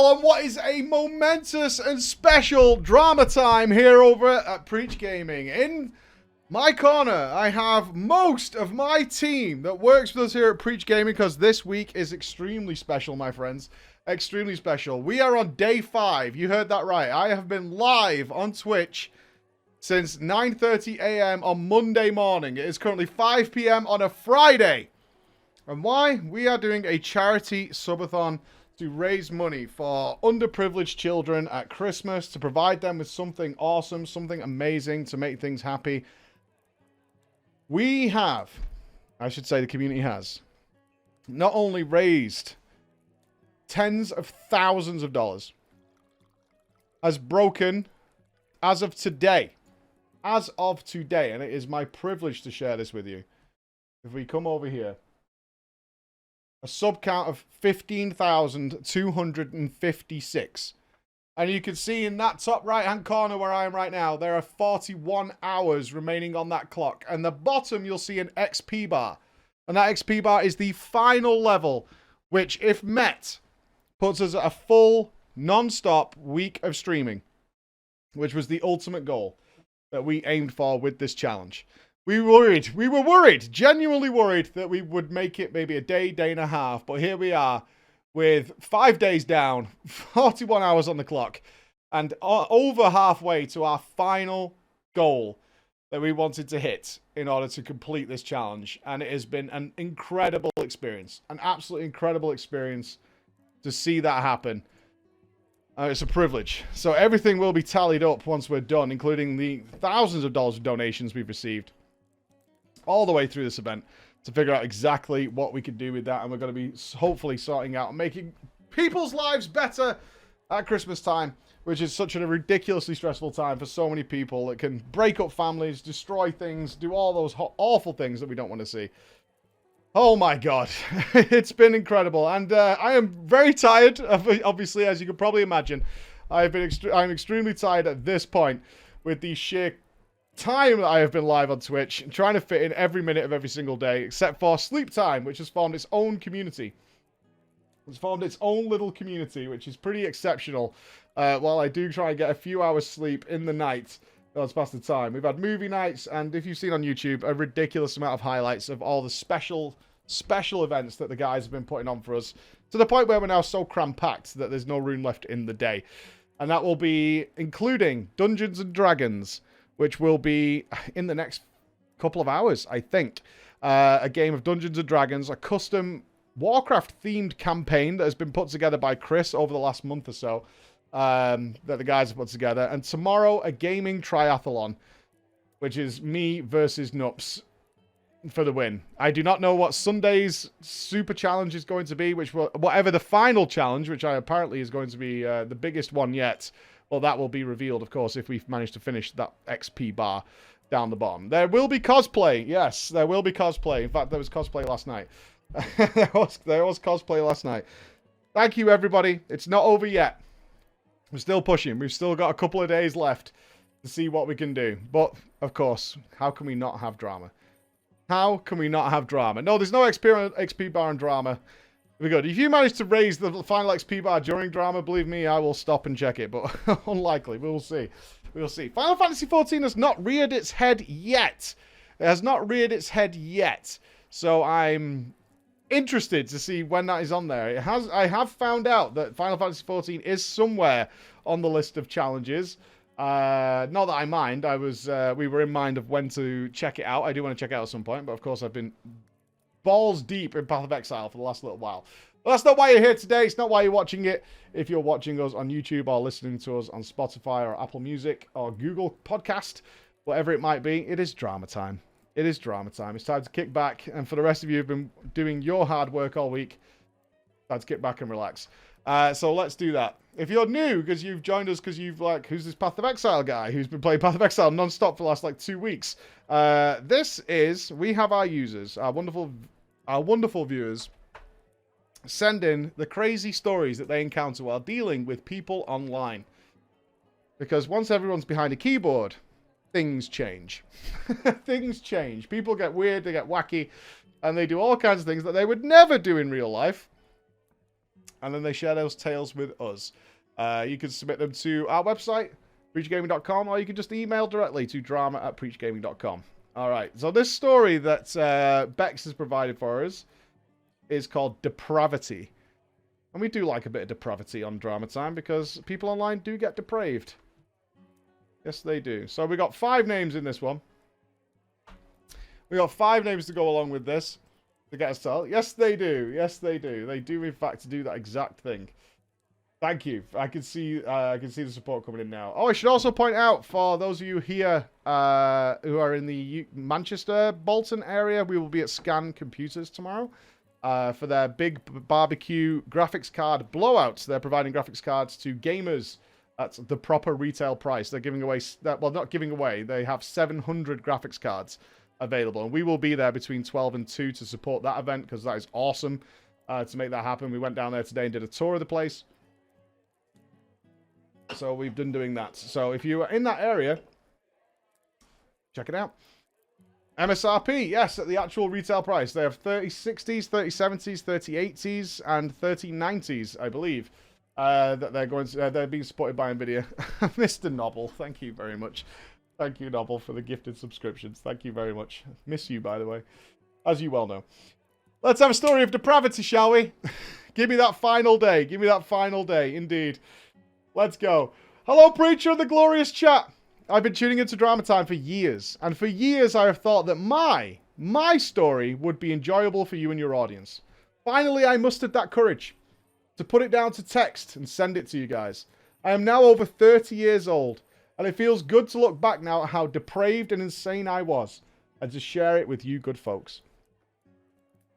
on what is a momentous and special drama time here over at Preach Gaming. In my corner, I have most of my team that works with us here at Preach Gaming, because this week is extremely special, my friends. Extremely special. We are on day 5. You heard that right. I have been live on Twitch since 9:30 a.m. on Monday morning. It is currently 5 p.m. on a Friday. And why? We are doing a charity subathon to raise money for underprivileged children at Christmas, to provide them with something awesome, something amazing, to make things happy. We have, I should say the community has, not only raised tens of thousands of dollars, has broken, as of today, and it is my privilege to share this with you. If we come over here, a sub count of 15,256. And you can see in that top right hand corner where I am right now, there are 41 hours remaining on that clock. And the bottom, you'll see an XP bar. And that XP bar is the final level, which, if met, puts us at a full, non-stop week of streaming, which was the ultimate goal that we aimed for with this challenge. We were worried, genuinely worried that we would make it maybe a day, day and a half. But here we are with 5 days down, 41 hours on the clock, and over halfway to our final goal that we wanted to hit in order to complete this challenge. And it has been an incredible experience, an absolutely incredible experience to see that happen. It's a privilege. So everything will be tallied up once we're done, including the thousands of dollars of donations we've received all the way through this event, to figure out exactly what we could do with that. And we're going to be hopefully sorting out and making people's lives better at Christmas time, which is such a ridiculously stressful time for so many people. It can break up families, destroy things, do all those awful things that we don't want to see. Oh my God, it's been incredible. And I am very tired, obviously, as you can probably imagine. I'm extremely tired at this point with the sheer time that I have been live on Twitch, trying to fit in every minute of every single day, except for sleep time, which has formed its own community. It's formed its own little community, which is pretty exceptional. While I do try and get a few hours sleep in the night, that's past the time. We've had movie nights, and if you've seen on YouTube, a ridiculous amount of highlights of all the special events that the guys have been putting on for us, to the point where we're now so cram-packed that there's no room left in the day. And that will be including Dungeons and Dragons, which will be in the next couple of hours, I think. A game of Dungeons & Dragons, a custom Warcraft-themed campaign that has been put together by Chris over the last month or so, that the guys have put together. And tomorrow, a gaming triathlon, which is me versus Nups for the win. I do not know what Sunday's super challenge is going to be, whatever the final challenge, which apparently is going to be the biggest one yet. Well, that will be revealed, of course, if we've managed to finish that XP bar down the bottom. There will be cosplay. Yes, there will be cosplay. In fact, there was cosplay last night. there was cosplay last night. Thank you, everybody. It's not over yet. We're still pushing. We've still got a couple of days left to see what we can do. But, of course, how can we not have drama? How can we not have drama? No, there's no XP bar and drama. We're good. If you manage to raise the final XP bar during drama, believe me, I will stop and check it. But unlikely. We'll see. We'll see. Final Fantasy XIV has not reared its head yet. It has not reared its head yet. So I'm interested to see when that is on there. I have found out that Final Fantasy XIV is somewhere on the list of challenges. Not that I mind. We were in mind of when to check it out. I do want to check it out at some point. But of course, I've been balls deep in Path of Exile for the last little while. But that's not why you're here today. It's not why you're watching it. If you're watching us on YouTube or listening to us on Spotify or Apple Music or Google Podcast, whatever it might be, it is drama time. It is drama time. It's time to kick back. And for the rest of you who've been doing your hard work all week, time to kick back and relax. So let's do that. If you're new, because you've joined us because you've who's this Path of Exile guy who's been playing Path of Exile non-stop for the last 2 weeks? We have our users, our wonderful viewers, send in the crazy stories that they encounter while dealing with people online. Because once everyone's behind a keyboard, things change. Things change. People get weird, they get wacky, and they do all kinds of things that they would never do in real life. and then they share those tales with us. You can submit them to our website, preachgaming.com, or you can just email directly to drama@preachgaming.com. All right, so this story that Bex has provided for us is called Depravity. And we do like a bit of depravity on Drama Time because people online do get depraved. Yes, they do. So we got 5 names in this one. We got 5 names to go along with this to get us to. Yes, they do. Yes, they do. They do, in fact, do that exact thing. Thank you. I can see the support coming in now. Oh, I should also point out for those of you here who are in the Manchester, Bolton area, we will be at Scan Computers tomorrow. For their big barbecue graphics card blowouts. They're providing graphics cards to gamers at the proper retail price. They're giving away, well, not giving away, they have 700 graphics cards available. And we will be there between 12 and 2 to support that event because that is awesome to make that happen. We went down there today and did a tour of the place. So we've been doing that. So if you are in that area, check it out. MSRP, yes, at the actual retail price. They have 3060s, 3070s, 3080s, and 3090s, I believe. That they're going to, they're being supported by Nvidia. Mr. Nobble, thank you very much. Thank you, Nobble, for the gifted subscriptions. Thank you very much. Miss you, by the way, as you well know. Let's have a story of depravity, shall we? Give me that final day. Give me that final day, indeed. Let's go. Hello, preacher of the glorious chat. I've been tuning into Drama Time for years, and for years I have thought that my story would be enjoyable for you and your audience. Finally, I mustered that courage to put it down to text and send it to you guys. I am now over 30 years old, and it feels good to look back now at how depraved and insane I was, and to share it with you good folks.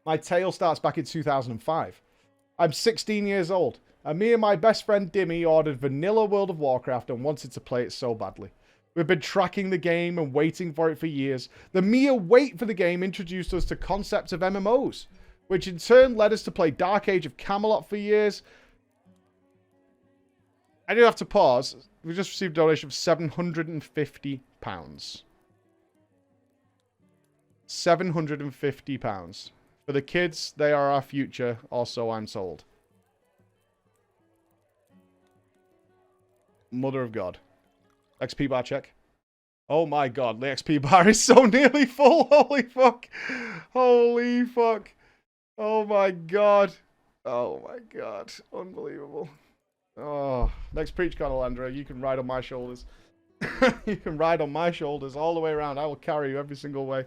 My tale starts back in 2005. I'm 16 years old, and me and my best friend Dimmy ordered vanilla World of Warcraft and wanted to play it so badly. We've been tracking the game and waiting for it for years. The mere wait for the game introduced us to concepts of MMOs, which in turn led us to play Dark Age of Camelot for years. I do have to pause. We just received a donation of £750. £750. For the kids, they are our future, or so I'm told. Mother of God. XP bar check. Oh my god, the XP bar is so nearly full. Holy fuck. Holy fuck. Oh my god. Oh my god. Unbelievable. Oh, next preach, Colonel Andrew. You can ride on my shoulders. You can ride on my shoulders all the way around. I will carry you every single way.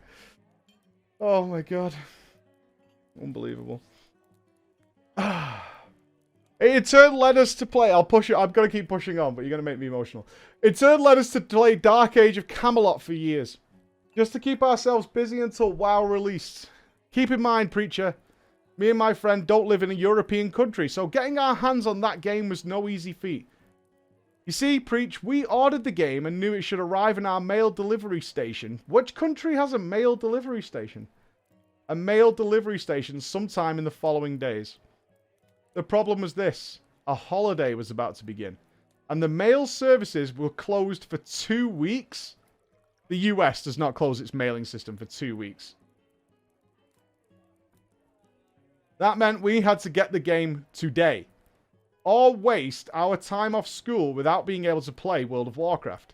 Oh my god. Unbelievable. It in turn led us to play. I'll push it. I'm going to keep pushing on, but you're going to make me emotional. It in turn led us to play Dark Age of Camelot for years, just to keep ourselves busy until WoW released. Keep in mind, preacher, me and my friend don't live in a European country, so getting our hands on that game was no easy feat. You see, preach, we ordered the game and knew it should arrive in our mail delivery station. Which country has a mail delivery station? A mail delivery station sometime in the following days. The problem was this. A holiday was about to begin, and the mail services were closed for 2 weeks. The US does not close its mailing system for 2 weeks. That meant we had to get the game today, or waste our time off school without being able to play World of Warcraft.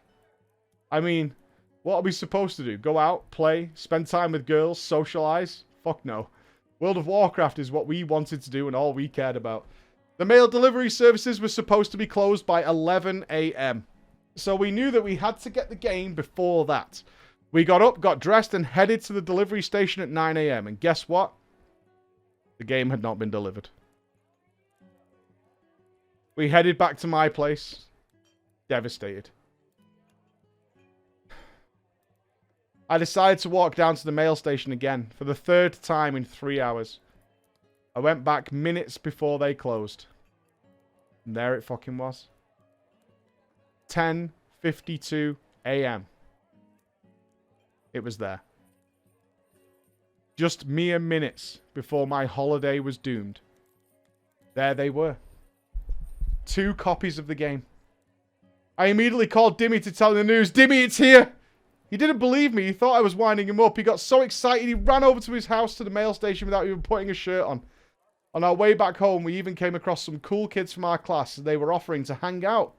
I mean, what are we supposed to do? Go out, play, spend time with girls, socialize? Fuck no. World of Warcraft is what we wanted to do and all we cared about. The mail delivery services were supposed to be closed by 11 AM. So we knew that we had to get the game before that. We got up, got dressed, and headed to the delivery station at 9 AM. And guess what? The game had not been delivered. We headed back to my place, devastated. I decided to walk down to the mail station again for the 3rd time in 3 hours. I went back minutes before they closed. And there it fucking was. 10:52 AM. It was there. Just mere minutes before my holiday was doomed. There they were. 2 copies of the game. I immediately called Dimmy to tell him the news. Dimmy, it's here! He didn't believe me. He thought I was winding him up. He got so excited he ran over to his house to the mail station without even putting a shirt on. On our way back home, we even came across some cool kids from our class and they were offering to hang out.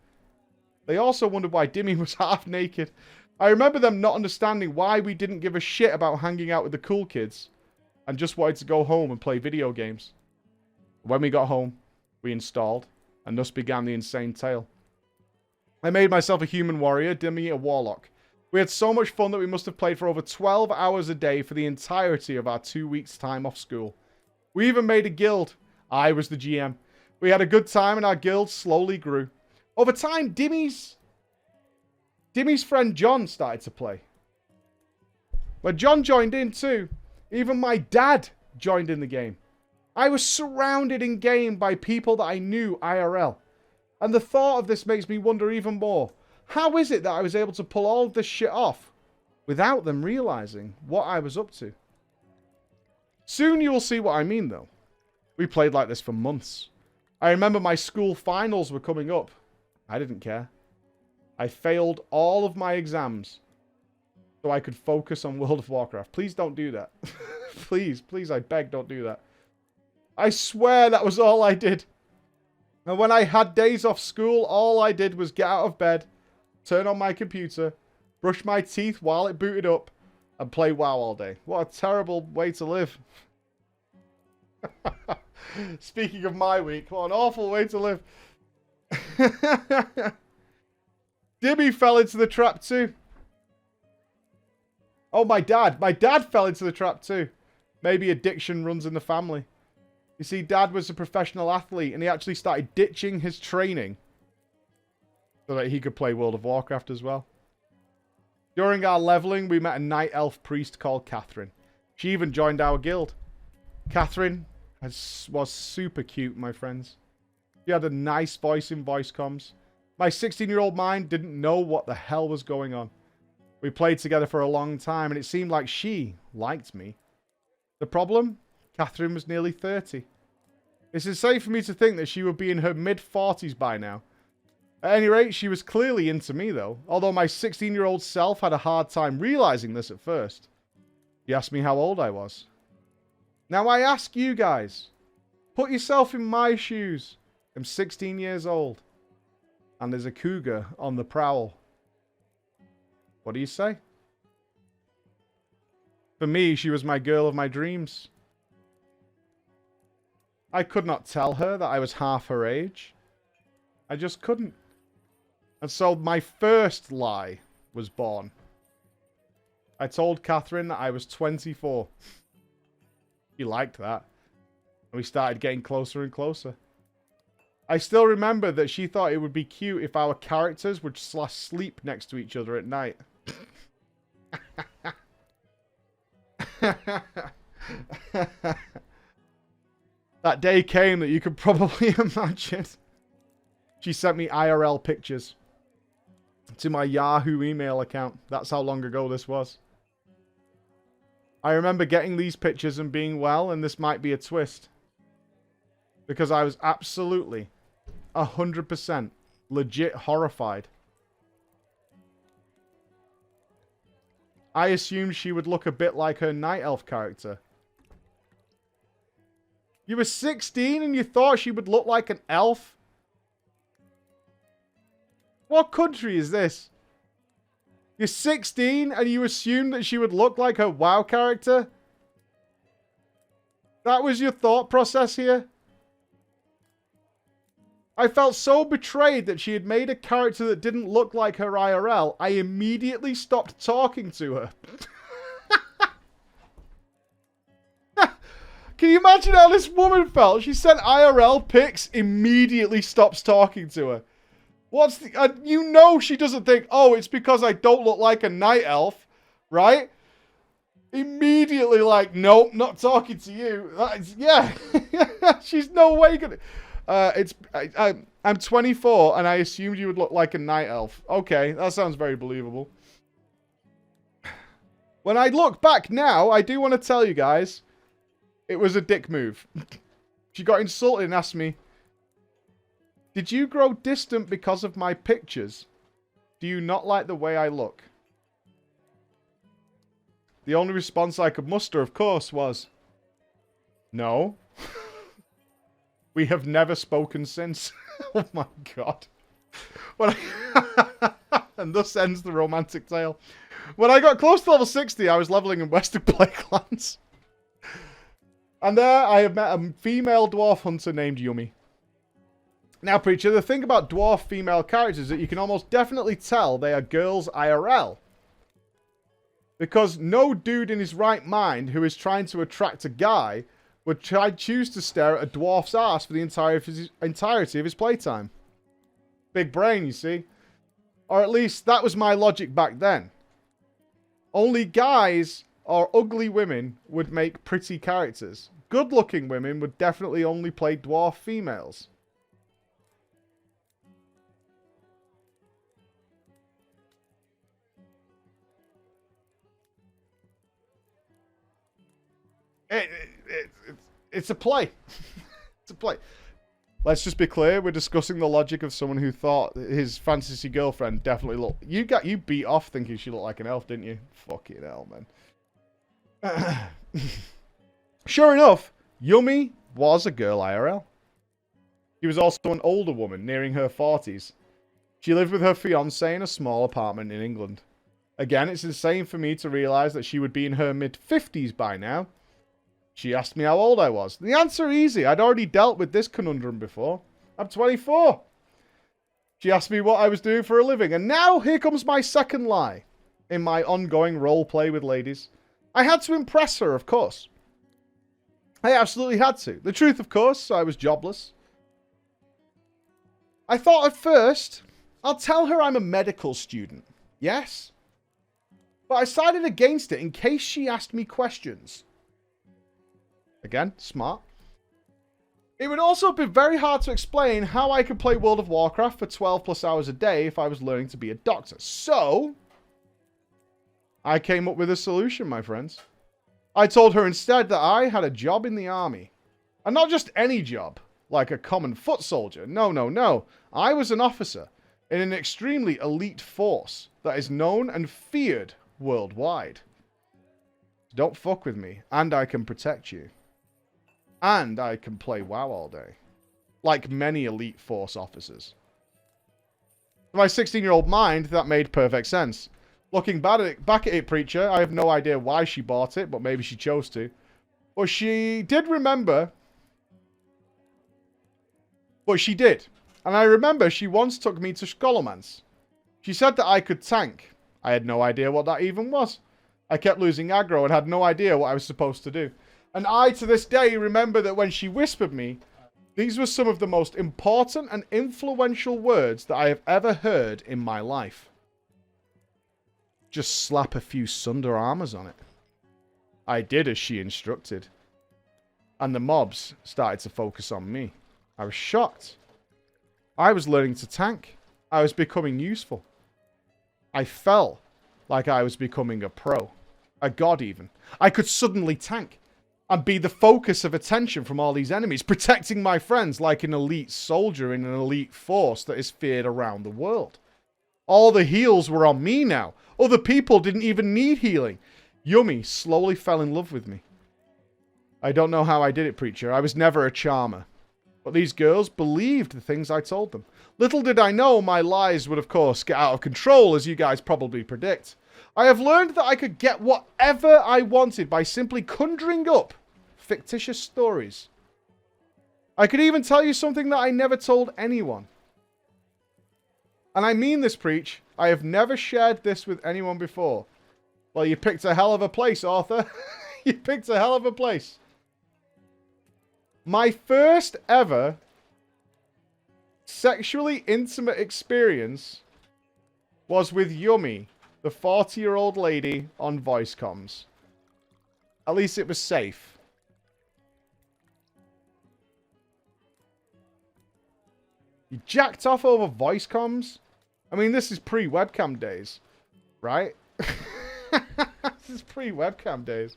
They also wondered why Dimmy was half naked. I remember them not understanding why we didn't give a shit about hanging out with the cool kids and just wanted to go home and play video games. When we got home, we installed, and thus began the insane tale. I made myself a human warrior, Dimmy a warlock. We had so much fun that we must have played for over 12 hours a day for the entirety of our 2 weeks' time off school. We even made a guild. I was the GM. We had a good time and our guild slowly grew. Over time, Dimmy's friend John started to play. When John joined in too, even my dad joined in the game. I was surrounded in game by people that I knew IRL. And the thought of this makes me wonder even more. How is it that I was able to pull all of this shit off without them realizing what I was up to? Soon you will see what I mean though. We played like this for months. I remember my school finals were coming up. I didn't care. I failed all of my exams so I could focus on World of Warcraft. Please don't do that. Please, I beg, don't do that. I swear that was all I did. And when I had days off school, all I did was get out of bed, turn on my computer, brush my teeth while it booted up, and play WoW all day. What a terrible way to live. Speaking of my week, what an awful way to live. Dimmy fell into the trap too. Oh, my dad. My dad fell into the trap too. Maybe addiction runs in the family. You see, Dad was a professional athlete and he actually started ditching his training so that he could play World of Warcraft as well. During our leveling, we met a night elf priest called Catherine. She even joined our guild. Catherine was super cute, my friends. She had a nice voice in voice comms. My 16-year-old mind didn't know what the hell was going on. We played together for a long time and it seemed like she liked me. The problem? Catherine was nearly 30. It's insane for me to think that she would be in her mid-40s by now. At any rate, she was clearly into me though, although my 16-year-old self had a hard time realizing this at first. She asked me how old I was. Now I ask you guys, put yourself in my shoes. I'm 16 years old, and there's a cougar on the prowl. What do you say? For me, she was my girl of my dreams. I could not tell her that I was half her age. I just couldn't. And so my first lie was born. I told Catherine that I was 24. She liked that. And we started getting closer and closer. I still remember that she thought it would be cute if our characters would sleep next to each other at night. That day came that you could probably imagine. She sent me IRL pictures to my Yahoo email account. That's how long ago this was. I remember getting these pictures and being, well, and this might be a twist. Because I was absolutely 100% legit horrified. I assumed she would look a bit like her night elf character. You were 16 and you thought she would look like an elf? What country is this? You're 16 and you assumed that she would look like her WoW character? That was your thought process here? I felt so betrayed that she had made a character that didn't look like her IRL, I immediately stopped talking to her. Can you imagine how this woman felt? She sent IRL pics, immediately stops talking to her. What's the... you know she doesn't think, oh, it's because I don't look like a night elf, right? Immediately like, nope, not talking to you. Yeah. She's no way gonna... I'm 24 and I assumed you would look like a night elf. Okay, that sounds very believable. When I look back now, I do want to tell you guys, it was a dick move. She got insulted and asked me, did you grow distant because of my pictures? Do you not like the way I look? The only response I could muster, of course, was, no. We have never spoken since. Oh my god. And thus ends the romantic tale. When I got close to level 60, I was leveling in Western Plaguelands. And there I have met a female dwarf hunter named Yumi. Now, Preacher, the thing about dwarf female characters is that you can almost definitely tell they are girls IRL. Because no dude in his right mind who is trying to attract a guy would choose to stare at a dwarf's ass for the entirety of his playtime. Big brain, you see. Or at least that was my logic back then. Only guys or ugly women would make pretty characters. Good-looking women would definitely only play dwarf females. It's a play. It's a play. Let's just be clear. We're discussing the logic of someone who thought his fantasy girlfriend definitely looked... You beat off thinking she looked like an elf, didn't you? Fucking hell, man. Sure enough, Yumi was a girl IRL. She was also an older woman, nearing her 40s. She lived with her fiancé in a small apartment in England. Again, it's insane for me to realise that she would be in her mid-50s by now. She asked me how old I was. The answer easy. I'd already dealt with this conundrum before. I'm 24. She asked me what I was doing for a living. And now here comes my second lie in my ongoing role play with ladies. I had to impress her, of course. I absolutely had to. The truth, of course, I was jobless. I thought at first, I'll tell her I'm a medical student. Yes. But I decided against it in case she asked me questions. Again, smart. It would also be very hard to explain how I could play World of Warcraft for 12 plus hours a day if I was learning to be a doctor. So, I came up with a solution, my friends. I told her instead that I had a job in the army. And not just any job, like a common foot soldier. No, no, no. I was an officer in an extremely elite force that is known and feared worldwide. Don't fuck with me, and I can protect you. And I can play WoW all day. Like many elite force officers. To my 16-year-old mind, that made perfect sense. Looking back at it, Preacher, I have no idea why she bought it, but maybe she chose to. But she did remember. But she did. And I remember she once took me to Scholomance. She said that I could tank. I had no idea what that even was. I kept losing aggro and had no idea what I was supposed to do. And I, to this day, remember that when she whispered me, these were some of the most important and influential words that I have ever heard in my life. Just slap a few Sunder armors on it. I did as she instructed. And the mobs started to focus on me. I was shocked. I was learning to tank. I was becoming useful. I felt like I was becoming a pro. A god even. I could suddenly tank. And be the focus of attention from all these enemies, protecting my friends like an elite soldier in an elite force that is feared around the world. All the heals were on me now. Other people didn't even need healing. Yumi slowly fell in love with me. I don't know how I did it, Preacher. I was never a charmer. But these girls believed the things I told them. Little did I know my lies would, of course, get out of control, as you guys probably predict. I have learned that I could get whatever I wanted by simply conjuring up fictitious stories. I could even tell you something that I never told anyone. And I mean this, Preach. I have never shared this with anyone before. Well, you picked a hell of a place, Arthur. You picked a hell of a place. My first ever sexually intimate experience was with Yumi, the 40-year-old lady on voice comms. At least it was safe. You jacked off over voice comms? I mean, this is pre-webcam days, right? This is pre-webcam days.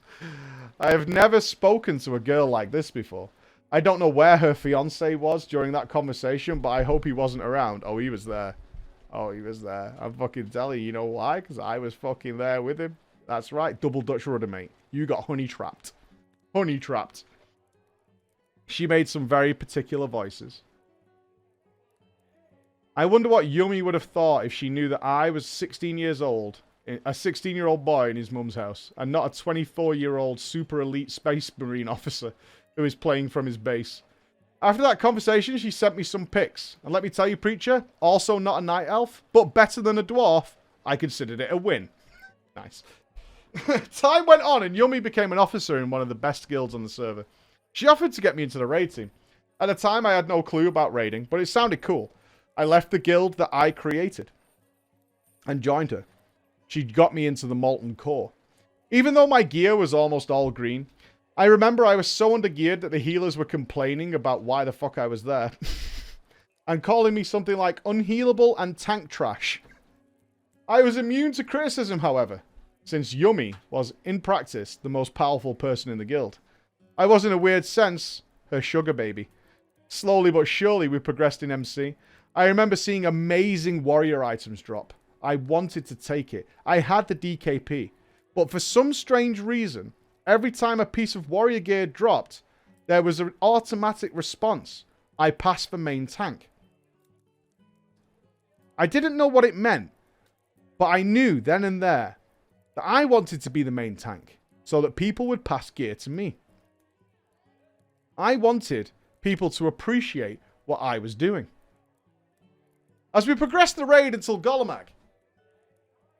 I have never spoken to a girl like this before. I don't know where her fiancé was during that conversation, but I hope he wasn't around. Oh, he was there. Oh, he was there. I'm fucking telling you, you know why? Because I was fucking there with him. That's right. Double Dutch rudder, mate. You got honey trapped. Honey trapped. She made some very particular voices. I wonder what Yumi would have thought if she knew that I was 16 years old, a 16-year-old boy in his mum's house, and not a 24-year-old super elite space marine officer who is playing from his base. After that conversation, she sent me some pics. And let me tell you, Preacher, also not a night elf, but better than a dwarf, I considered it a win. Nice. Time went on and Yumi became an officer in one of the best guilds on the server. She offered to get me into the raid team. At the time, I had no clue about raiding, but it sounded cool. I left the guild that I created and joined her. She got me into the Molten Core. Even though my gear was almost all green, I remember I was so undergeared that the healers were complaining about why the fuck I was there. And calling me something like unhealable and tank trash. I was immune to criticism, however, since Yumi was, in practice, the most powerful person in the guild. I was, in a weird sense, her sugar baby. Slowly but surely, we progressed in MC. I remember seeing amazing warrior items drop. I wanted to take it. I had the DKP. But for some strange reason, every time a piece of warrior gear dropped, there was an automatic response. I passed for main tank. I didn't know what it meant, but I knew then and there that I wanted to be the main tank so that people would pass gear to me. I wanted people to appreciate what I was doing. As we progressed the raid until Golemag,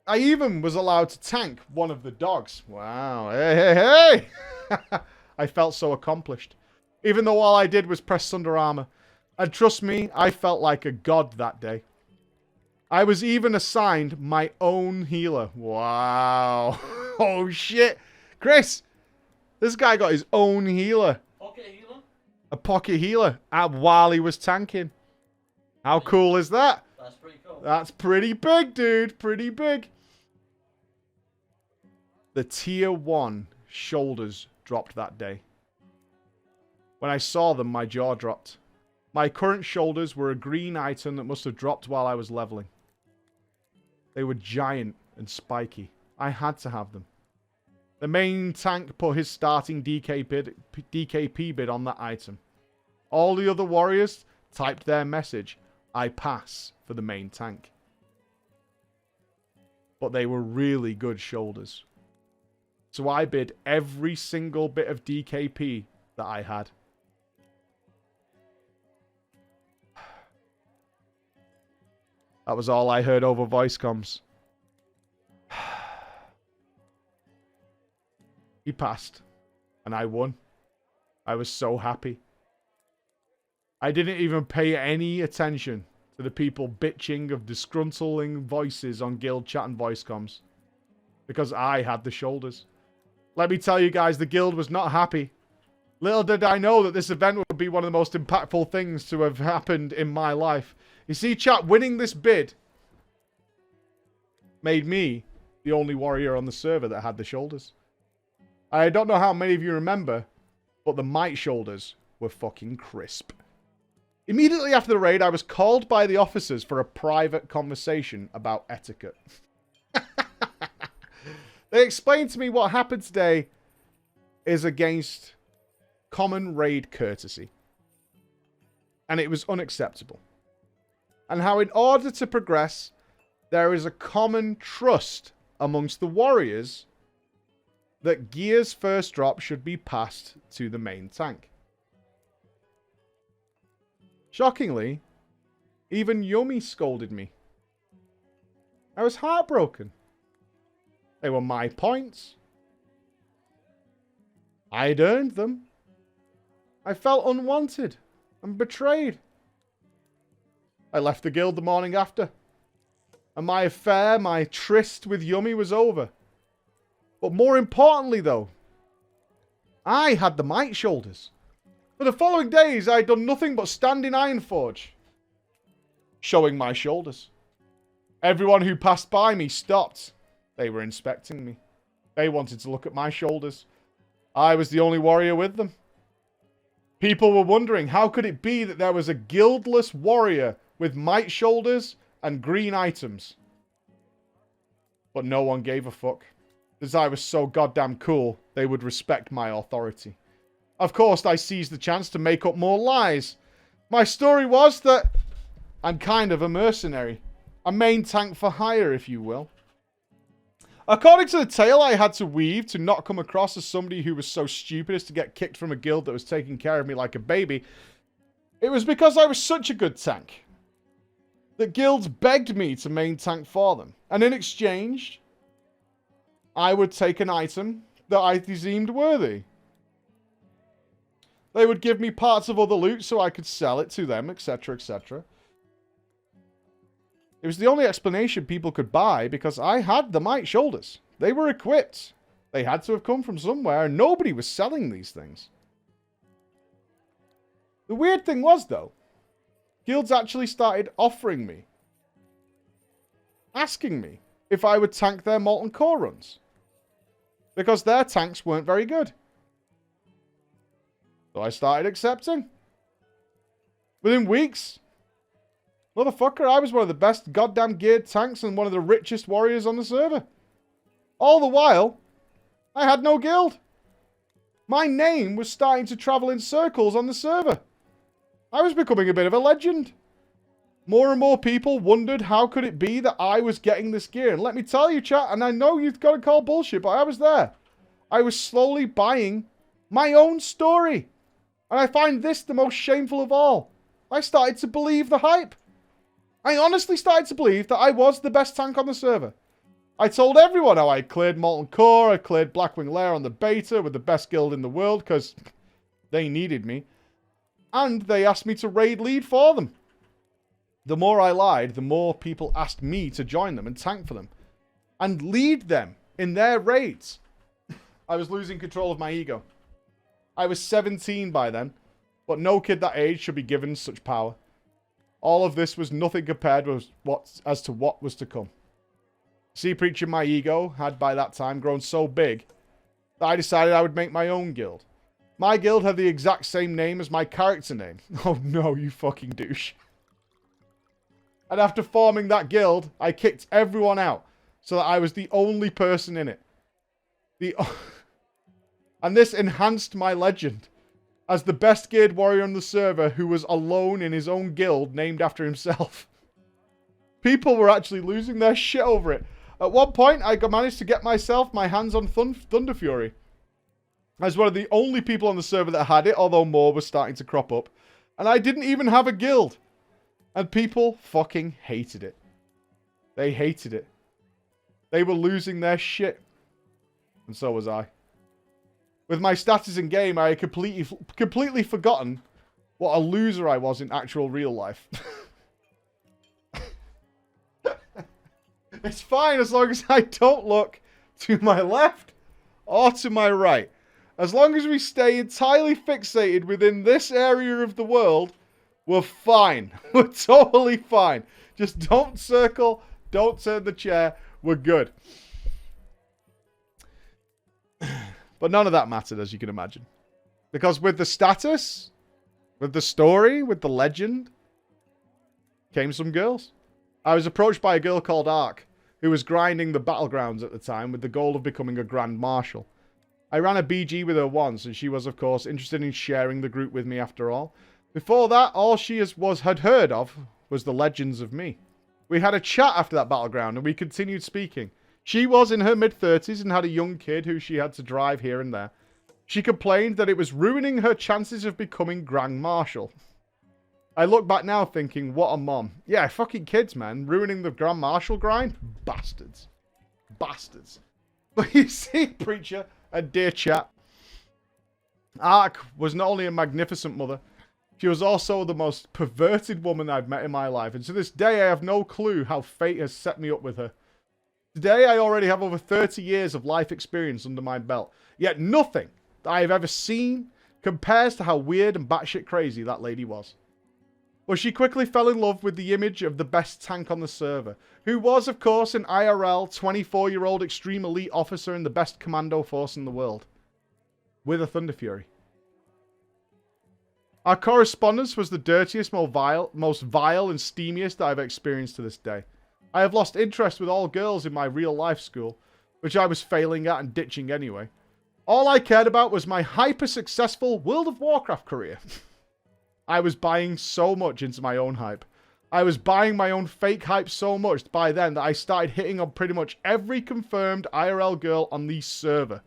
I even was allowed to tank one of the dogs. Wow. Hey, hey, hey! I felt so accomplished. Even though all I did was press Sunder Armor. And trust me, I felt like a god that day. I was even assigned my own healer. Wow. Oh, shit. Chris, this guy got his own healer. Pocket healer? A pocket healer while he was tanking. How cool is that? That's pretty cool. That's pretty big, dude. Pretty big. The tier 1 shoulders dropped that day. When I saw them, my jaw dropped. My current shoulders were a green item that must have dropped while I was leveling. They were giant and spiky. I had to have them. The main tank put his starting DKP bid on that item. All the other warriors typed their message, I pass for the main tank. But they were really good shoulders. So I bid every single bit of DKP that I had. That was all I heard over voice comms. He passed. And I won. I was so happy. I didn't even pay any attention to the people bitching of disgruntling voices on guild chat and voice comms. Because I had the shoulders. Let me tell you guys, the guild was not happy. Little did I know that this event would be one of the most impactful things to have happened in my life. You see, chat, winning this bid made me the only warrior on the server that had the shoulders. I don't know how many of you remember, but the might shoulders were fucking crisp. Immediately after the raid, I was called by the officers for a private conversation about etiquette. They explained to me what happened today is against common raid courtesy. And it was unacceptable. And how in order to progress, there is a common trust amongst the warriors that gear's first drop should be passed to the main tank. Shockingly, even Yumi scolded me. I was heartbroken. They were my points. I'd earned them. I felt unwanted and betrayed. I left the guild the morning after. And my affair, my tryst with Yumi was over. But more importantly though, I had the might shoulders. For the following days, I had done nothing but stand in Ironforge, showing my shoulders. Everyone who passed by me stopped. They were inspecting me. They wanted to look at my shoulders. I was the only warrior with them. People were wondering, how could it be that there was a guildless warrior with might shoulders and green items? But no one gave a fuck. As I was so goddamn cool, they would respect my authority. Of course, I seized the chance to make up more lies. My story was that I'm kind of a mercenary. A main tank for hire, if you will. According to the tale I had to weave to not come across as somebody who was so stupid as to get kicked from a guild that was taking care of me like a baby, it was because I was such a good tank that guilds begged me to main tank for them. And in exchange, I would take an item that I deemed worthy. They would give me parts of other loot so I could sell it to them, etc., etc. It was the only explanation people could buy because I had the might shoulders. They were equipped. They had to have come from somewhere, and nobody was selling these things. The weird thing was, though, guilds actually started offering me, asking me if I would tank their Molten Core runs. Because their tanks weren't very good. So I started accepting. Within weeks, motherfucker, I was one of the best goddamn geared tanks and one of the richest warriors on the server. All the while, I had no guild. My name was starting to travel in circles on the server. I was becoming a bit of a legend. More and more people wondered how could it be that I was getting this gear. And let me tell you, chat, and I know you've got to call bullshit, but I was there. I was slowly buying my own story. And I find this the most shameful of all. I started to believe the hype. I honestly started to believe that I was the best tank on the server. I told everyone how I cleared Molten Core, I cleared Blackwing Lair on the beta with the best guild in the world because they needed me. And they asked me to raid lead for them. The more I lied, the more people asked me to join them and tank for them. And lead them in their raids. I was losing control of my ego. I was 17 by then, but no kid that age should be given such power. All of this was nothing compared with as to what was to come. See, Preacher, my ego had by that time grown so big that I decided I would make my own guild. My guild had the exact same name as my character name. Oh no, you fucking douche. And after forming that guild, I kicked everyone out so that I was the only person in it. And this enhanced my legend as the best geared warrior on the server who was alone in his own guild named after himself. People were actually losing their shit over it. At one point, I managed to get my hands on Thunder Fury. I was one of the only people on the server that had it, although more was starting to crop up. And I didn't even have a guild. And people fucking hated it. They hated it. They were losing their shit. And so was I. With my status in game, I had completely forgotten what a loser I was in actual real life. It's fine as long as I don't look to my left or to my right. As long as we stay entirely fixated within this area of the world, we're fine. We're totally fine. Just don't circle, don't turn the chair, we're good. But none of that mattered, as you can imagine. Because with the status, with the story, with the legend, came some girls. I was approached by a girl called Ark, who was grinding the battlegrounds at the time with the goal of becoming a Grand Marshal. I ran a BG with her once, and she was, of course, interested in sharing the group with me after all. Before that, all she had heard of was the legends of me. We had a chat after that battleground, and we continued speaking. She was in her mid-30s and had a young kid who she had to drive here and there. She complained that it was ruining her chances of becoming Grand Marshal. I look back now thinking, what a mom. Yeah, fucking kids, man. Ruining the Grand Marshal grind? Bastards. Bastards. But you see, Preacher, and dear chat, Ark was not only a magnificent mother, she was also the most perverted woman I've met in my life. And to this day, I have no clue how fate has set me up with her. Today, I already have over 30 years of life experience under my belt. Yet nothing that I have ever seen compares to how weird and batshit crazy that lady was. But she quickly fell in love with the image of the best tank on the server, who was, of course, an IRL 24-year-old extreme elite officer in the best commando force in the world. With a Thunder Fury. Our correspondence was the dirtiest, most vile and steamiest I've experienced to this day. I have lost interest with all girls in my real life school, which I was failing at and ditching anyway. All I cared about was my hyper-successful World of Warcraft career. I was buying so much into my own hype. I was buying my own fake hype so much by then that I started hitting on pretty much every confirmed IRL girl on the server.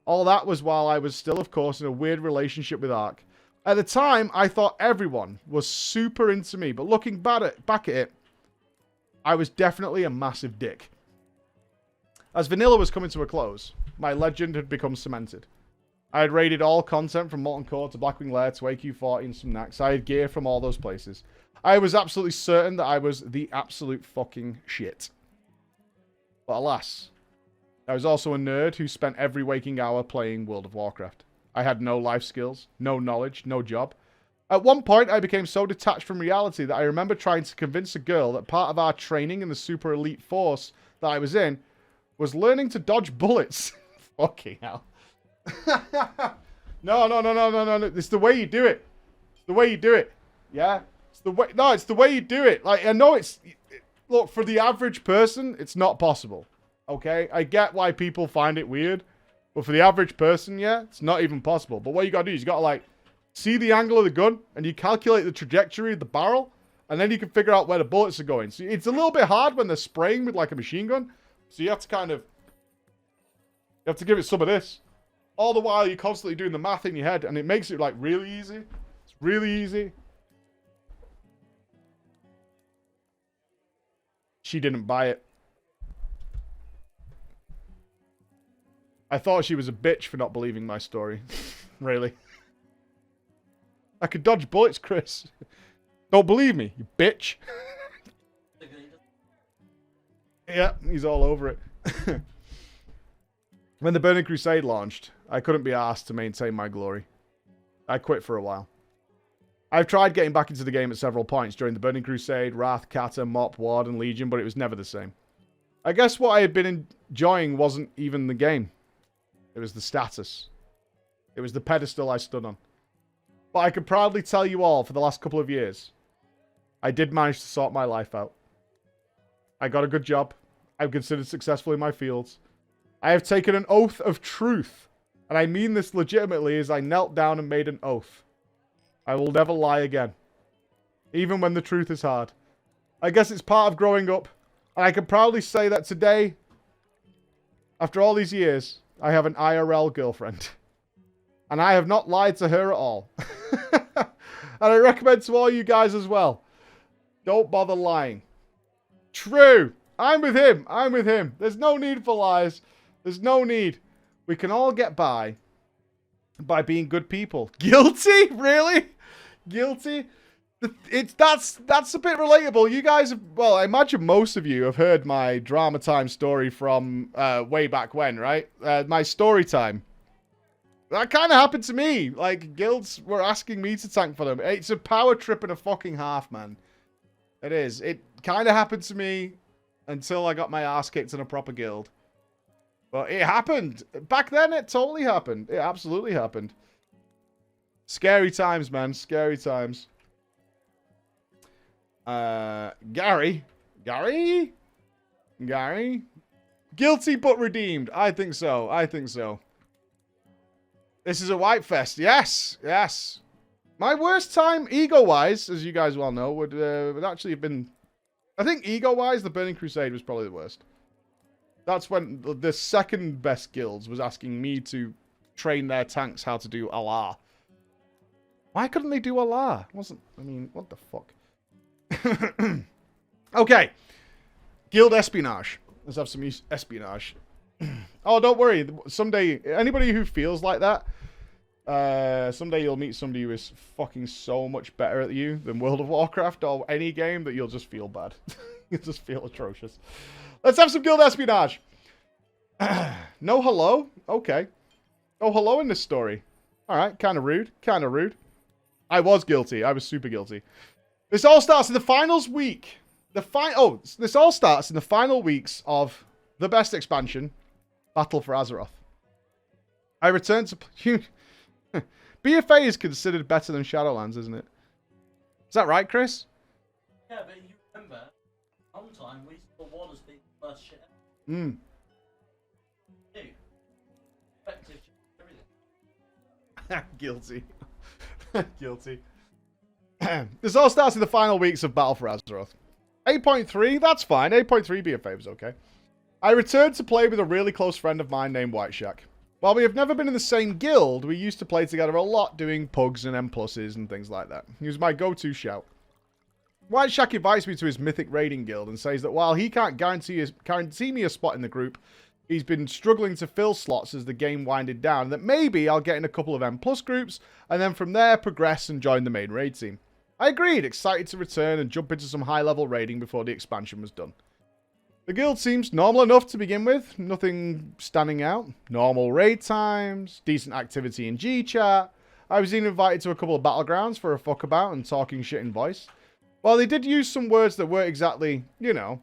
All that was while I was still, of course, in a weird relationship with Ark. At the time, I thought everyone was super into me, but looking back at it, I was definitely a massive dick. As Vanilla was coming to a close, my legend had become cemented. I had raided all content from Molten Core to Blackwing Lair to AQ40 and some knacks. I had gear from all those places. I was absolutely certain that I was the absolute fucking shit. But alas, I was also a nerd who spent every waking hour playing World of Warcraft. I had no life skills, no knowledge, no job. At one point, I became so detached from reality that I remember trying to convince a girl that part of our training in the super elite force that I was in was learning to dodge bullets. Fucking hell. No. It's the way you do it. It's the way you do it. Yeah? It's the way... No, it's the way you do it. Like, I know it's... Look, for the average person, it's not possible. Okay? I get why people find it weird. But for the average person, yeah, it's not even possible. But what you gotta do is you gotta, like, see the angle of the gun, and you calculate the trajectory of the barrel, and then you can figure out where the bullets are going. So it's a little bit hard when they're spraying with, like, a machine gun. So you have to kind of... You have to give it some of this. All the while, you're constantly doing the math in your head, and it makes it, like, really easy. It's really easy. She didn't buy it. I thought she was a bitch for not believing my story. Really. I could dodge bullets, Chris. Don't believe me, you bitch. Yeah, he's all over it. When the Burning Crusade launched, I couldn't be asked to maintain my glory. I quit for a while. I've tried getting back into the game at several points during the Burning Crusade, Wrath, Kata, Mop, Ward, and Legion, but it was never the same. I guess what I had been enjoying wasn't even the game. It was the status. It was the pedestal I stood on. But I can proudly tell you all, for the last couple of years, I did manage to sort my life out. I got a good job. I'm considered successful in my fields. I have taken an oath of truth. And I mean this legitimately as I knelt down and made an oath. I will never lie again. Even when the truth is hard. I guess it's part of growing up. And I can proudly say that today, after all these years, I have an IRL girlfriend. And I have not lied to her at all. And I recommend to all you guys as well. Don't bother lying. True. I'm with him. I'm with him. There's no need for lies. There's no need. We can all get by being good people. Guilty? Really? Guilty? That's a bit relatable. You guys have, well, I imagine most of you have heard my drama time story from way back when, right? My story time. That kind of happened to me. Like, guilds were asking me to tank for them. It's a power trip and a fucking half, man. It is. It kind of happened to me until I got my ass kicked in a proper guild. But it happened. Back then, it totally happened. It absolutely happened. Scary times, man. Scary times. Gary? Guilty but redeemed. I think so. I think so. This is a white fest. Yes. Yes. My worst time, ego-wise, as you guys well know, would actually have been... I think ego-wise, the Burning Crusade was probably the worst. That's when the second best guilds was asking me to train their tanks how to do Allah. Why couldn't they do Allah? I mean, what the fuck? Okay. Guild Espionage. Let's have some espionage. Oh, don't worry. Someday, anybody who feels like that, someday you'll meet somebody who is fucking so much better at you than World of Warcraft or any game that you'll just feel bad. You'll just feel atrocious. Let's have some Guild Espionage. No hello? Okay. No hello in this story. Alright, kind of rude. Kind of rude. I was guilty. I was super guilty. This all starts in the finals week. This all starts in the final weeks of the best expansion, Battle for Azeroth. I returned to... BFA is considered better than Shadowlands, isn't it? Is that right, Chris? Yeah, but you remember, one time we saw Ward as being the first shit. Hmm. Effective Guilty. Guilty. This all starts in the final weeks of Battle for Azeroth. 8.3, that's fine. 8.3 BFA was okay. I returned to play with a really close friend of mine named White Shack. While we have never been in the same guild, we used to play together a lot doing pugs and M pluses and things like that. He was my go-to shout. White Shack invites me to his mythic raiding guild and says that while he can't guarantee me a spot in the group, he's been struggling to fill slots as the game winded down, that maybe I'll get in a couple of M plus groups, and then from there progress and join the main raid team. I agreed, excited to return and jump into some high-level raiding before the expansion was done. The guild seems normal enough to begin with, nothing standing out. Normal raid times, decent activity in G-chat. I was even invited to a couple of battlegrounds for a fuckabout and talking shit in voice. While they did use some words that weren't exactly, you know,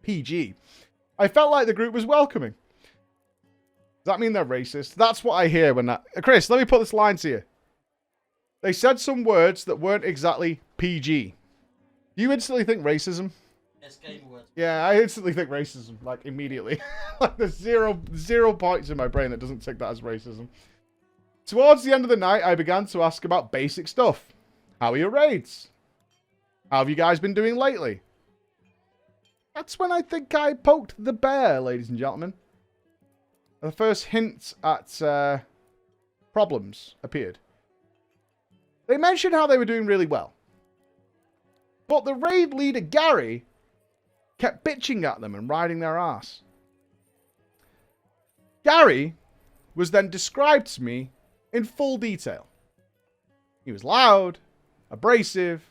PG, I felt like the group was welcoming. Does that mean they're racist? That's what I hear when that... Chris, let me put this line to you. They said some words that weren't exactly PG. You instantly think racism? Yes, game words. Yeah, I instantly think racism, like, immediately. Like, there's zero points in my brain that doesn't take that as racism. Towards the end of the night, I began to ask about basic stuff. How are your raids? How have you guys been doing lately? That's when I think I poked the bear, ladies and gentlemen. The first hint at problems appeared. They mentioned how they were doing really well. But the raid leader, Gary, kept bitching at them and riding their ass. Gary was then described to me in full detail. He was loud, abrasive.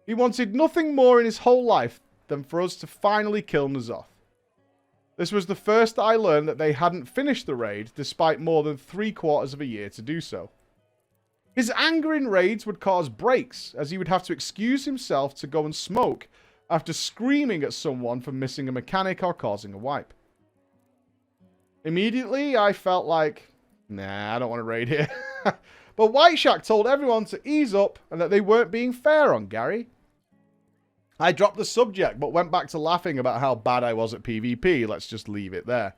He wanted nothing more in his whole life than for us to finally kill N'Zoth. This was the first that I learned that they hadn't finished the raid, despite more than 3/4 of a year to do so. His anger in raids would cause breaks, as he would have to excuse himself to go and smoke after screaming at someone for missing a mechanic or causing a wipe. Immediately, I felt like, nah, I don't want to raid here. But White Shack told everyone to ease up and that they weren't being fair on Gary. I dropped the subject, but went back to laughing about how bad I was at PvP. Let's just leave it there.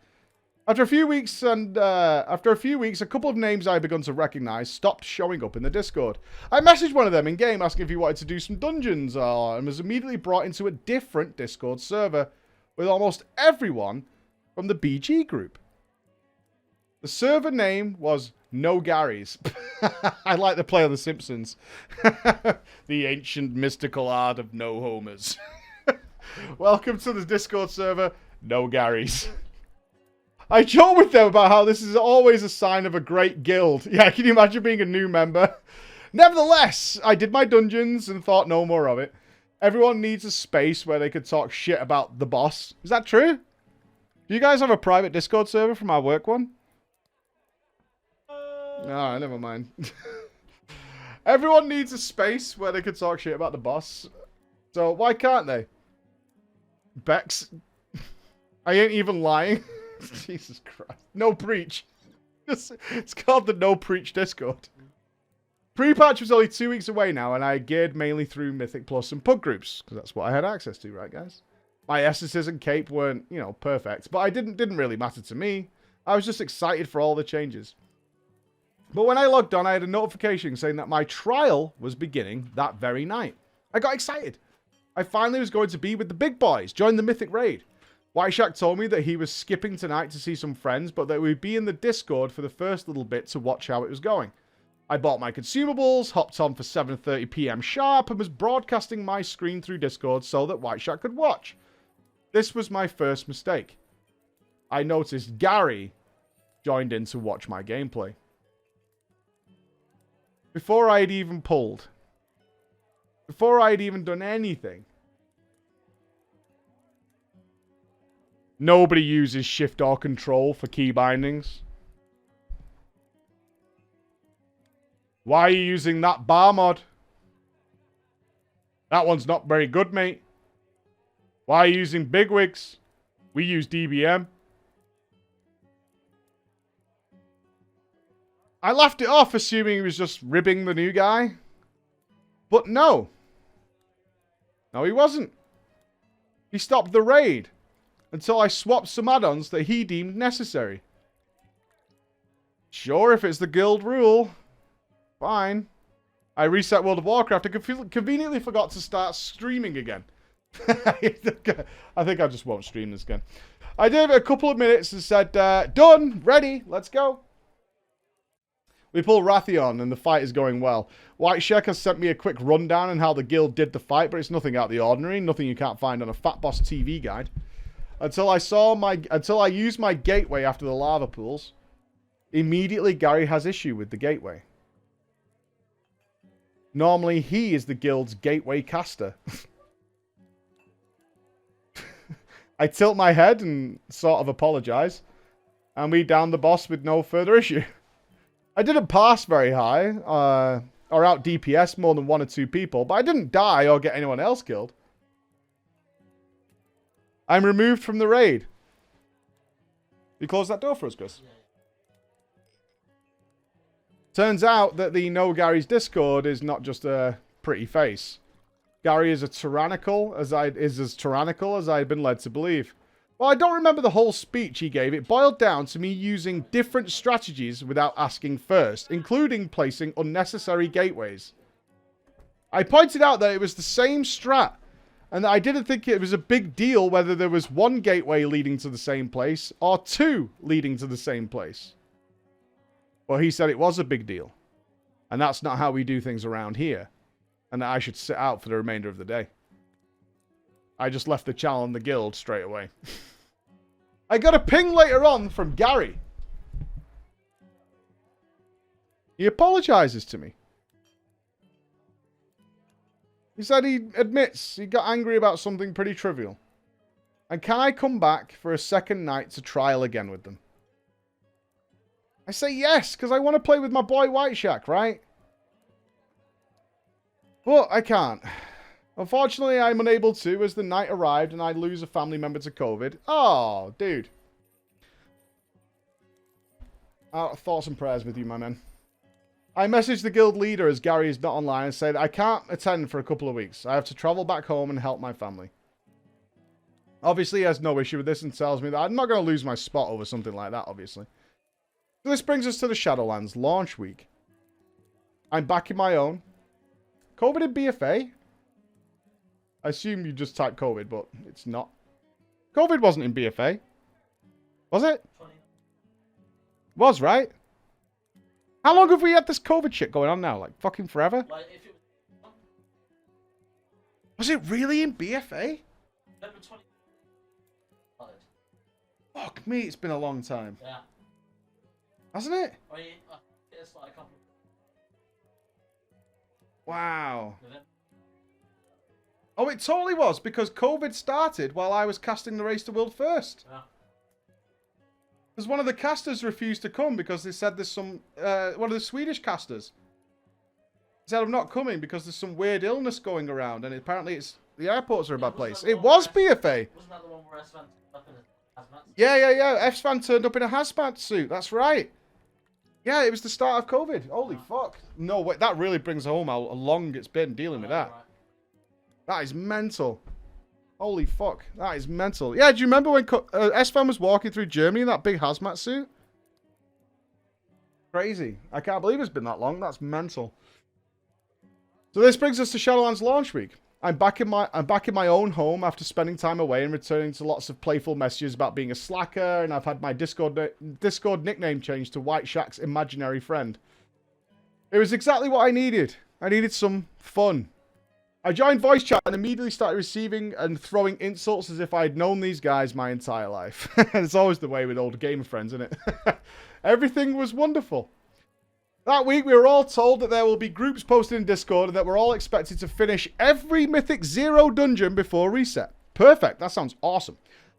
After a few weeks, a couple of names I had begun to recognize stopped showing up in the Discord. I messaged one of them in-game asking if he wanted to do some dungeons, and was immediately brought into a different Discord server with almost everyone from the BG group. The server name was No Garys. I like the play on The Simpsons. The ancient mystical art of no homers. Welcome to the Discord server, No Garys. I joke with them about how this is always a sign of a great guild. Yeah, can you imagine being a new member? Nevertheless, I did my dungeons and thought no more of it. Everyone needs a space where they could talk shit about the boss. Is that true? Do you guys have a private Discord server from our work one? No, never mind. Everyone needs a space where they could talk shit about the boss. So why can't they? Bex, I ain't even lying. Jesus Christ. No Preach. It's called the No Preach Discord. Pre-patch was only 2 weeks away now, and I geared mainly through Mythic Plus and Pug groups, because that's what I had access to, right, guys? My essences and cape weren't, you know, perfect, but I didn't really matter to me. I was just excited for all the changes. But when I logged on, I had a notification saying that my trial was beginning that very night. I got excited. I finally was going to be with the big boys, join the Mythic Raid. White Shack told me that he was skipping tonight to see some friends, but that we'd be in the Discord for the first little bit to watch how it was going. I bought my consumables, hopped on for 7:30 PM sharp, and was broadcasting my screen through Discord so that White Shack could watch. This was my first mistake. I noticed Gary joined in to watch my gameplay. Before I had even pulled. Before I had even done anything. Nobody uses shift or control for key bindings. Why are you using that bar mod? That one's not very good, mate. Why are you using bigwigs? We use DBM. I laughed it off, assuming he was just ribbing the new guy. But no. No, he wasn't. He stopped the raid until I swapped some add-ons that he deemed necessary. Sure, if it's the guild rule. Fine. I reset World of Warcraft. I conveniently forgot to start streaming again. I think I just won't stream this again. I gave it a couple of minutes and said, done, ready, let's go. We pull Rathion and the fight is going well. White Shek has sent me a quick rundown on how the guild did the fight, but it's nothing out of the ordinary, nothing you can't find on a Fat Boss TV guide. Until I used my gateway after the lava pools, immediately Gary has issue with the gateway. Normally he is the guild's gateway caster. I tilt my head and sort of apologize, and we down the boss with no further issue. I didn't pass very high, or out DPS more than 1 or 2 people, but I didn't die or get anyone else killed. I'm removed from the raid. You close that door for us, Chris? Turns out that the No Gary's Discord is not just a pretty face. Gary is as tyrannical as I'd been led to believe. Well, I don't remember the whole speech he gave. It boiled down to me using different strategies without asking first, including placing unnecessary gateways. I pointed out that it was the same strat, and that I didn't think it was a big deal whether there was 1 gateway leading to the same place, or 2 leading to the same place. Well, he said it was a big deal, and that's not how we do things around here, and that I should sit out for the remainder of the day. I just left the channel and the guild straight away. I got a ping later on from Gary. He apologizes to me. He said he admits he got angry about something pretty trivial. And can I come back for a second night to trial again with them? I say yes, because I want to play with my boy White Shack, right? But I can't. Unfortunately, I'm unable to, as the night arrived and I lose a family member to COVID. Oh, dude. Thoughts and prayers with you, my man. I messaged the guild leader as Gary is not online and said I can't attend for a couple of weeks. I have to travel back home and help my family. Obviously, he has no issue with this and tells me that I'm not going to lose my spot over something like that, obviously. So this brings us to the Shadowlands launch week. I'm back in my own. COVID in BFA? I assume you just typed COVID, but it's not. COVID wasn't in BFA. Was it? Was, right? How long have we had this COVID shit going on now? Like, fucking forever? Like, if it Was it really in BFA? November 20. Fuck me, it's been a long time. Yeah. Hasn't it? I mean, it's like a couple. Wow. November. Oh, it totally was, because COVID started while I was casting the Race to World first. Yeah. Because one of the casters refused to come because they said there's some... one of the Swedish casters said, I'm not coming because there's some weird illness going around, and apparently it's the airports are a bad place. It was BFA. Wasn't that the one where Sven turned up in a hazmat? Yeah. F-Span turned up in a hazmat suit. That's right. Yeah, it was the start of COVID. Holy fuck. No, wait, that really brings home how long it's been dealing with that. Right. That is mental. Holy fuck. That is mental. Yeah, do you remember when S-Fan was walking through Germany in that big hazmat suit? Crazy. I can't believe it's been that long. That's mental. So this brings us to Shadowlands launch week. I'm back in my own home after spending time away and returning to lots of playful messages about being a slacker, and I've had my Discord nickname changed to White Shack's imaginary friend. It was exactly what I needed. I needed some fun. I joined voice chat and immediately started receiving and throwing insults as if I had known these guys my entire life. It's always the way with old gamer friends, isn't it? Everything was wonderful. That week, we were all told that there will be groups posted in Discord and that we're all expected to finish every Mythic 0 dungeon before reset. Perfect. That sounds awesome.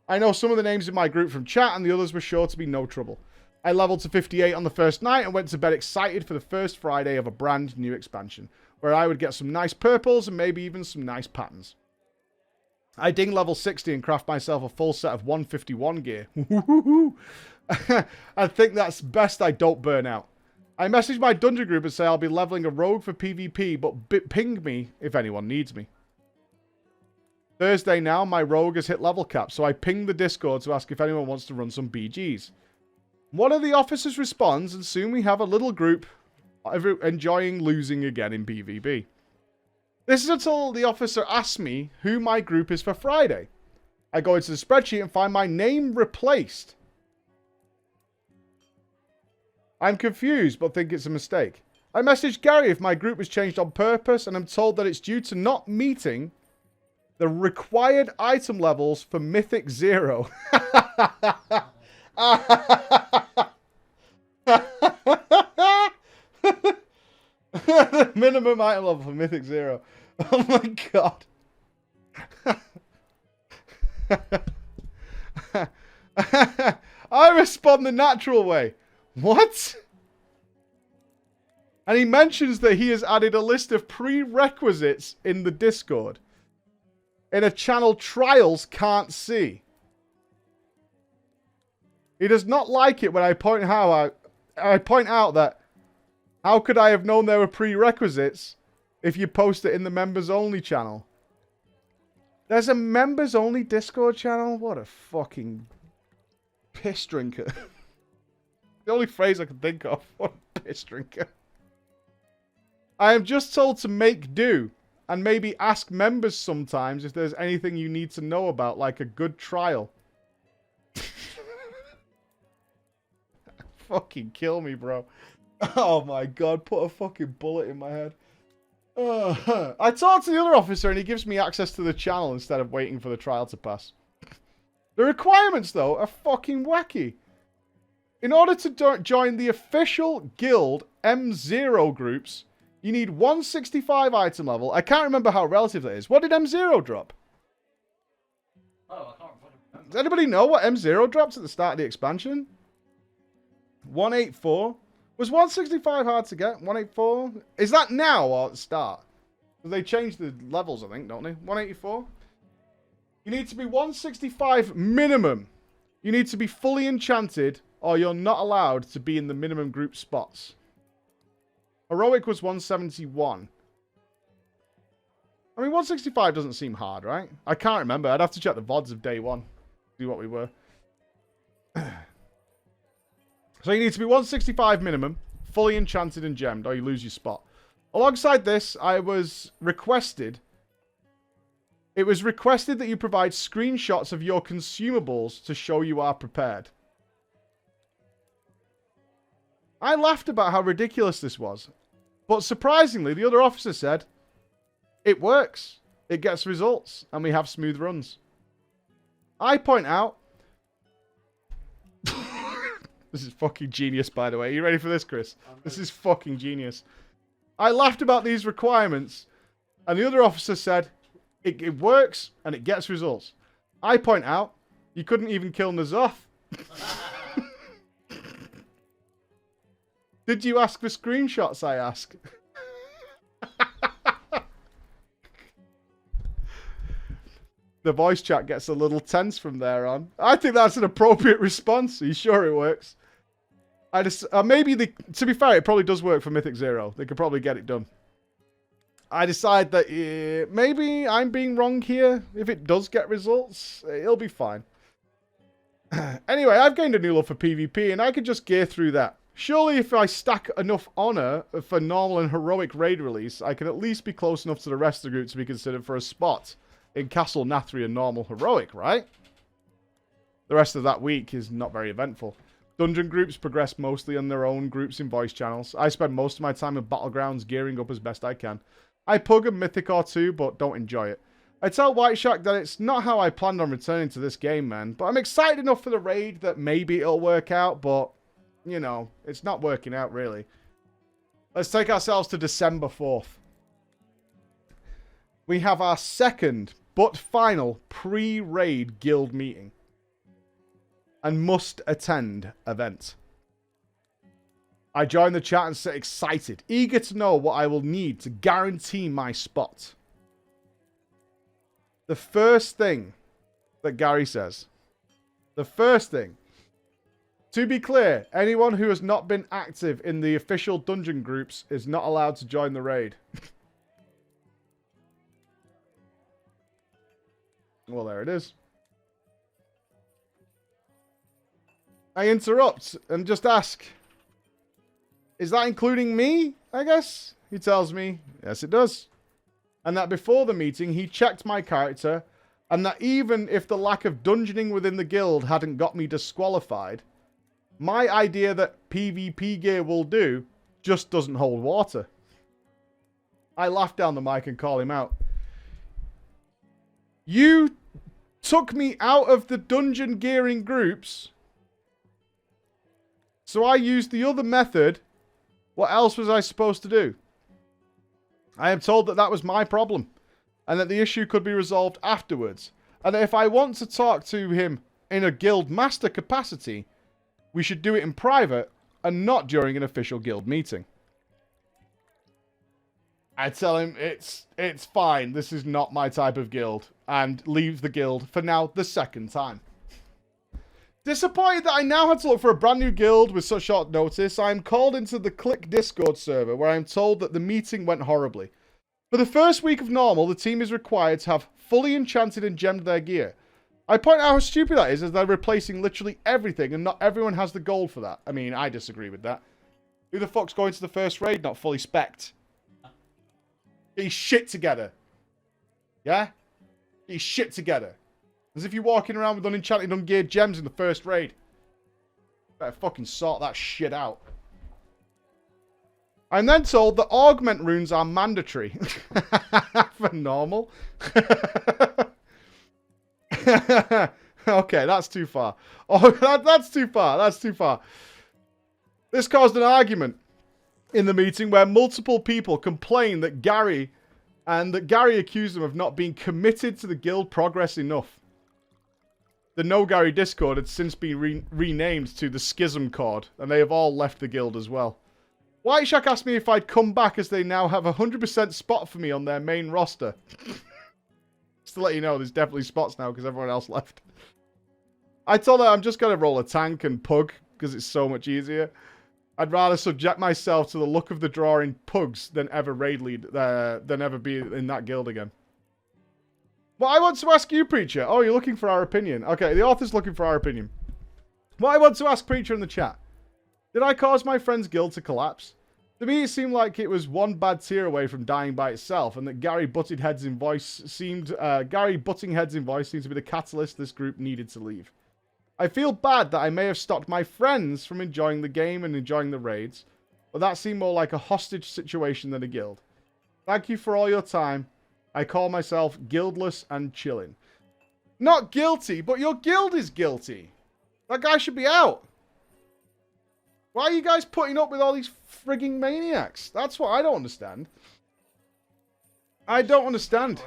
I know some of the names in my group from chat and the others were sure to be no trouble. I leveled to 58 on the first night and went to bed excited for the first Friday of a brand new expansion, where I would get some nice purples and maybe even some nice patterns. I ding level 60 and craft myself a full set of 151 gear. I think that's best I don't burn out. I message my dungeon group and say I'll be leveling a rogue for PvP, but ping me if anyone needs me. Thursday now, my rogue has hit level cap, so I pinged the Discord to ask if anyone wants to run some BGs. One of the officers responds, and soon we have a little group enjoying losing again in PvP. This is until the officer asks me who my group is for Friday. I go into the spreadsheet and find my name replaced. I'm confused, but think it's a mistake. I messaged Gary if my group was changed on purpose, and I'm told that it's due to not meeting the required item levels for Mythic 0. The minimum item level for Mythic 0. Oh my god. I respond the natural way. What? And he mentions that he has added a list of prerequisites in the Discord. In a channel trials can't see. He does not like it when I point out that how could I have known there were prerequisites if you post it in the members only channel? There's a members only Discord channel? What a fucking piss drinker. The only phrase I can think of. What a piss drinker. I am just told to make do and maybe ask members sometimes if there's anything you need to know about, like a good trial. Fucking kill me, bro. Oh my god, put a fucking bullet in my head. I talked to the other officer and he gives me access to the channel instead of waiting for the trial to pass. The requirements, though, are fucking wacky. In order to join the official guild M0 groups, you need 165 item level. I can't remember how relative that is. What did M0 drop? Oh, I can't remember. Does anybody know what M0 dropped at the start of the expansion? 184. Was 165 hard to get? 184? Is that now or at the start? They changed the levels, I think, don't they? 184? You need to be 165 minimum. You need to be fully enchanted or you're not allowed to be in the minimum group spots. Heroic was 171. I mean, 165 doesn't seem hard, right? I can't remember. I'd have to check the VODs of day one. See what we were. So you need to be 165 minimum, fully enchanted and gemmed, or you lose your spot. Alongside this, it was requested that you provide screenshots of your consumables to show you are prepared. I laughed about how ridiculous this was. But surprisingly, the other officer said, it works. It gets results, and we have smooth runs. I point out... This is fucking genius, by the way. Are you ready for this, Chris? This is fucking genius. I laughed about these requirements, and the other officer said, it works, and it gets results. I point out, you couldn't even kill Nazoth. Did you ask for screenshots, I ask? The voice chat gets a little tense from there on. I think that's an appropriate response. Are you sure it works? To be fair, it probably does work for Mythic 0. They could probably get it done. I decide that maybe I'm being wrong here. If it does get results, it'll be fine. Anyway, I've gained a new love for PvP, and I could just gear through that. Surely if I stack enough honor for normal and heroic raid release, I can at least be close enough to the rest of the group to be considered for a spot in Castle Nathria normal heroic, right? The rest of that week is not very eventful. Dungeon groups progress mostly on their own groups in voice channels. I spend most of my time in Battlegrounds gearing up as best I can. I pug a mythic or two, but don't enjoy it. I tell White Shack that it's not how I planned on returning to this game, man. But I'm excited enough for the raid that maybe it'll work out, but, you know, it's not working out, really. Let's take ourselves to December 4th. We have our second, but final, pre-raid guild meeting. And must attend event. I join the chat and sit excited, eager to know what I will need to guarantee my spot. The first thing that Gary says. The first thing. To be clear, anyone who has not been active in the official dungeon groups is not allowed to join the raid. Well, there it is. I interrupt and just ask, is that including me, I guess? He tells me, yes it does. And that before the meeting, he checked my character, and that even if the lack of dungeoning within the guild hadn't got me disqualified, my idea that PvP gear will do just doesn't hold water. I laugh down the mic and call him out. You took me out of the dungeon gearing groups, so I used the other method. What else was I supposed to do? I am told that that was my problem, and that the issue could be resolved afterwards, and that if I want to talk to him in a guild master capacity, we should do it in private and not during an official guild meeting. I tell him it's fine, this is not my type of guild, and leave the guild for now the second time. Disappointed that I now had to look for a brand new guild with such short notice, I am called into the Click Discord server where I am told that the meeting went horribly. For the first week of normal, the team is required to have fully enchanted and gemmed their gear. I point out how stupid that is, as they're replacing literally everything and not everyone has the gold for that. I mean, I disagree with that. Who the fuck's going to the first raid not fully spec'd? Get your shit together. Yeah? Get your shit together. As if you're walking around with unenchanted, ungeared gems in the first raid. Better fucking sort that shit out. I'm then told that augment runes are mandatory. For normal. Okay, that's too far. Oh, that's too far. That's too far. This caused an argument in the meeting where multiple people complained that Gary accused them of not being committed to the guild progress enough. The No Gary Discord had since been renamed to the Schism Cord, and they have all left the guild as well. White Shack asked me if I'd come back as they now have a 100% spot for me on their main roster. Just to let you know, there's definitely spots now because everyone else left. I told her I'm just going to roll a tank and pug because it's so much easier. I'd rather subject myself to the luck of the draw in pugs than ever raid lead, than ever be in that guild again. What I want to ask you, Preacher. Oh, you're looking for our opinion. Okay, the author's looking for our opinion. What I want to ask Preacher in the chat. Did I cause my friend's guild to collapse? To me, it seemed like it was one bad tier away from dying by itself, and that Gary Buttinghead's invoice seemed to be the catalyst this group needed to leave. I feel bad that I may have stopped my friends from enjoying the game and enjoying the raids, but that seemed more like a hostage situation than a guild. Thank you for all your time. I call myself guildless and chilling. Not guilty, but your guild is guilty. That guy should be out. Why are you guys putting up with all these frigging maniacs? That's what I don't understand. I don't understand.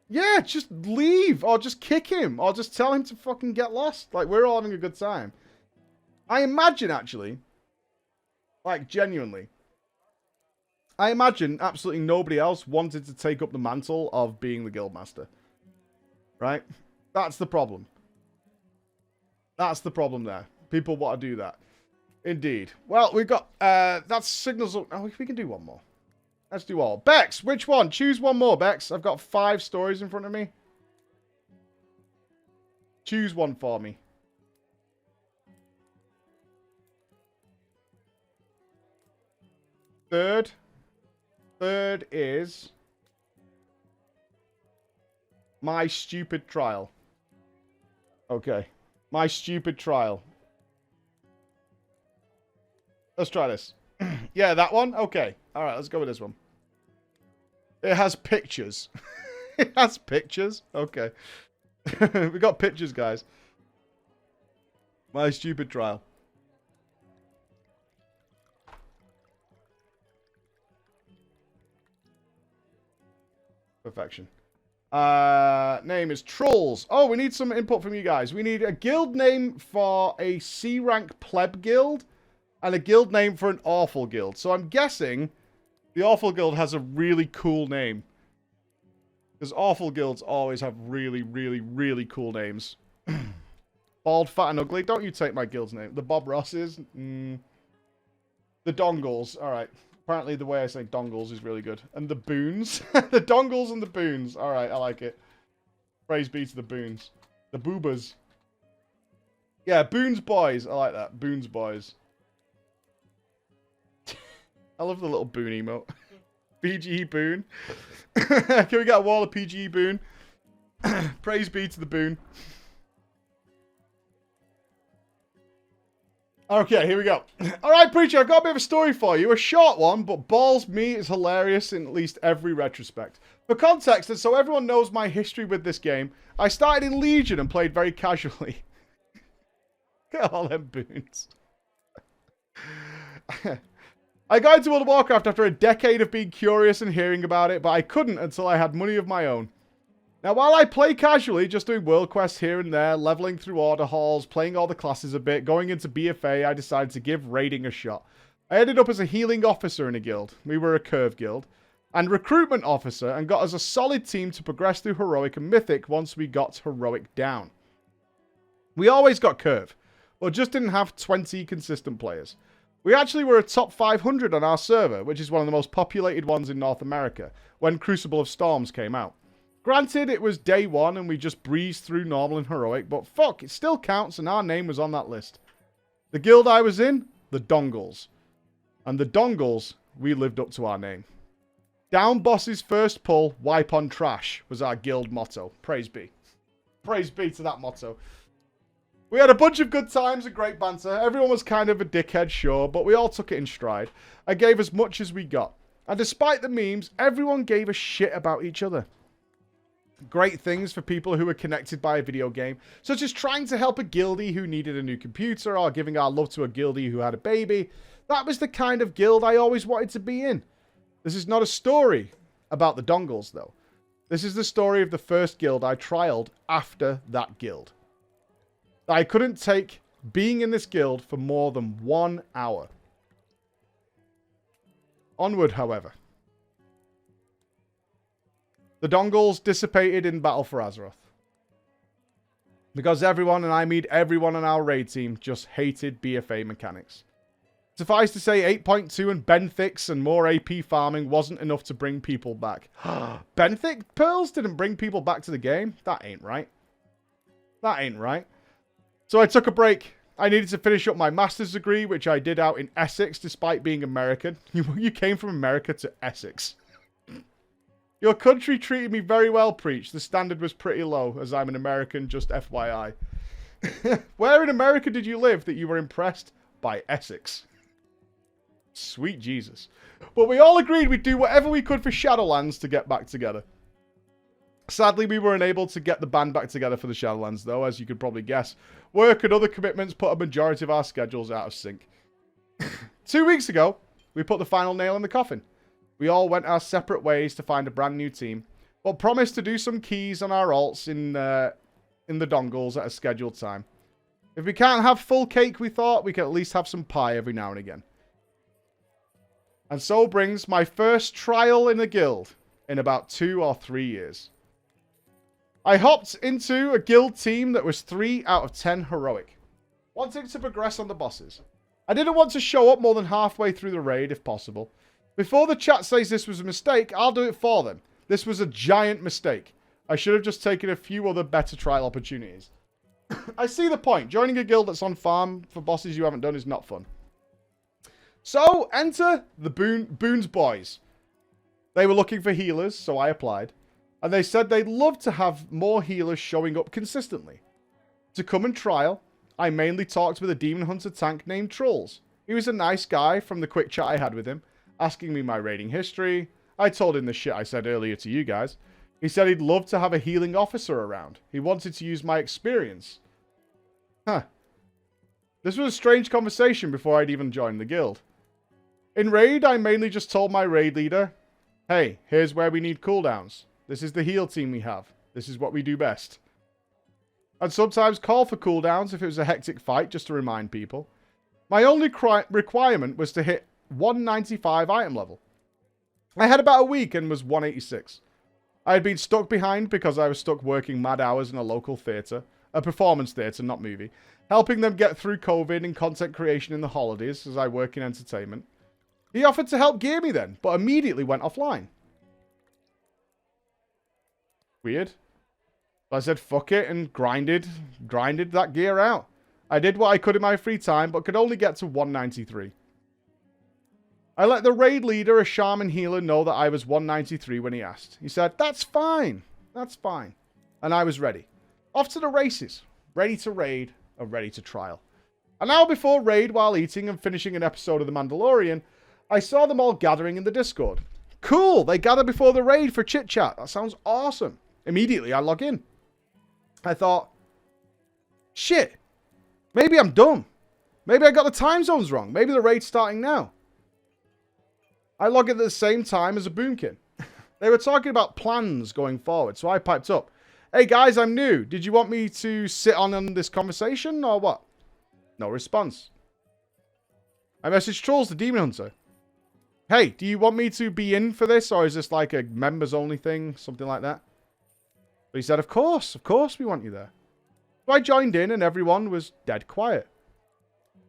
Yeah, just leave, or just kick him, or just tell him to fucking get lost. Like, we're all having a good time. I imagine, actually, like, genuinely, I imagine absolutely nobody else wanted to take up the mantle of being the guildmaster. Right? That's the problem. That's the problem there. People want to do that. Indeed. Well, we've got, that's signals. Oh, we can do one more. Let's do all. Bex, which one? Choose one more, Bex. I've got 5 stories in front of me. Choose one for me. Third is My Stupid Trial. Okay. My Stupid Trial. Let's try this. Yeah, that one? Okay. Alright, let's go with this one. It has pictures. It has pictures? Okay. We got pictures, guys. My Stupid Trial. Perfection. Name is Trolls. Oh, we need some input from you guys. We need a guild name for a C-rank pleb guild and a guild name for an awful guild. So I'm guessing the awful guild has a really cool name. Because awful guilds always have really, really, really cool names. Bald, Fat, and Ugly. Don't you take my guild's name. The Bob Rosses. The Dongles. Alright. Apparently the way I say dongles is really good. And the boons. The dongles and the boons. Alright, I like it. Praise be to the boons. The boobas. Yeah, Boone's Boys. I like that. Boone's Boys. I love the little Boone emote. PGE Boone. Can we get a wall of PGE Boone? Praise be to the Boone. Okay, here we go. Alright, Preacher, I've got a bit of a story for you. A short one, but balls me is hilarious in at least every retrospect. For context, and so everyone knows my history with this game, I started in Legion and played very casually. Look at all them boons. I got into World of Warcraft after a decade of being curious and hearing about it, but I couldn't until I had money of my own. Now, while I play casually, just doing world quests here and there, leveling through order halls, playing all the classes a bit, going into BFA, I decided to give raiding a shot. I ended up as a healing officer in a guild. We were a curve guild. And recruitment officer, and got us a solid team to progress through heroic and mythic once we got heroic down. We always got curve, but just didn't have 20 consistent players. We actually were a top 500 on our server, which is one of the most populated ones in North America, when Crucible of Storms came out. Granted, it was day one and we just breezed through normal and heroic, but fuck, it still counts and our name was on that list. The guild I was in, the Dongles. And the Dongles, we lived up to our name. Down boss's first pull, wipe on trash, was our guild motto. Praise be. Praise be to that motto. We had a bunch of good times and great banter. Everyone was kind of a dickhead, sure, but we all took it in stride. I gave as much as we got. And despite the memes, everyone gave a shit about each other. Great things for people who were connected by a video game, such as trying to help a guildie who needed a new computer or giving our love to a guildie who had a baby. That was the kind of guild I always wanted to be in. This is not a story about the Dongles, though. This is the story of the first guild I trialed after that guild. I couldn't take being in this guild for more than 1 hour. Onward, however. The Dongles dissipated in battle for Azeroth. Because everyone, and I mean everyone on our raid team, just hated BFA mechanics. Suffice to say, 8.2 and Benthics and more AP farming wasn't enough to bring people back. Benthic pearls didn't bring people back to the game? That ain't right. That ain't right. So I took a break. I needed to finish up my master's degree, which I did out in Essex despite being American. You came from America to Essex. Your country treated me very well, Preach. The standard was pretty low, as I'm an American, just FYI. Where in America did you live that you were impressed by Essex? Sweet Jesus. But we all agreed we'd do whatever we could for Shadowlands to get back together. Sadly, we were unable to get the band back together for the Shadowlands, though, as you could probably guess. Work and other commitments put a majority of our schedules out of sync. 2 weeks ago, we put the final nail in the coffin. We all went our separate ways to find a brand new team, but promised to do some keys on our alts in the Dongles at a scheduled time. If we can't have full cake, we thought, we could at least have some pie every now and again. And so brings my first trial in a guild in about 2 or 3 years. I hopped into a guild team that was 3 out of 10 heroic, wanting to progress on the bosses. I didn't want to show up more than halfway through the raid if possible. Before the chat says this was a mistake, I'll do it for them. This was a giant mistake. I should have just taken a few other better trial opportunities. I see the point. Joining a guild that's on farm for bosses you haven't done is not fun. So, enter the Boone's Boys. They were looking for healers, so I applied. And they said they'd love to have more healers showing up consistently. To come and trial, I mainly talked with a Demon Hunter tank named Trolls. He was a nice guy from the quick chat I had with him, asking me my raiding history. I told him the shit I said earlier to you guys. He said he'd love to have a healing officer around. He wanted to use my experience. Huh. This was a strange conversation before I'd even joined the guild. In raid, I mainly just told my raid leader, hey, here's where we need cooldowns. This is the heal team we have. This is what we do best. I'd sometimes call for cooldowns if it was a hectic fight, just to remind people. My only requirement was to hit 195 item level. I had about a week and was 186. I had been stuck behind because I was stuck working mad hours in a local theatre, a performance theatre, not movie, helping them get through COVID and content creation in the holidays as I work in entertainment. He offered to help gear me then, but immediately went offline. Weird. I said fuck it and grinded that gear out. I did what I could in my free time, but could only get to 193. I let the raid leader, a shaman healer, know that I was 193 when he asked. He said, that's fine. That's fine. And I was ready. Off to the races. Ready to raid and ready to trial. An hour before raid, while eating and finishing an episode of The Mandalorian, I saw them all gathering in the Discord. Cool, they gather before the raid for chit-chat. That sounds awesome. Immediately, I log in. I thought, shit, maybe I'm dumb. Maybe I got the time zones wrong. Maybe the raid's starting now. I log in at the same time as a boomkin. They were talking about plans going forward, so I piped up. Hey guys, I'm new. Did you want me to sit on this conversation or what? No response. I messaged Trolls, the Demon Hunter. Hey, do you want me to be in for this, or is this like a members-only thing? Something like that? But he said, of course we want you there. So I joined in and everyone was dead quiet.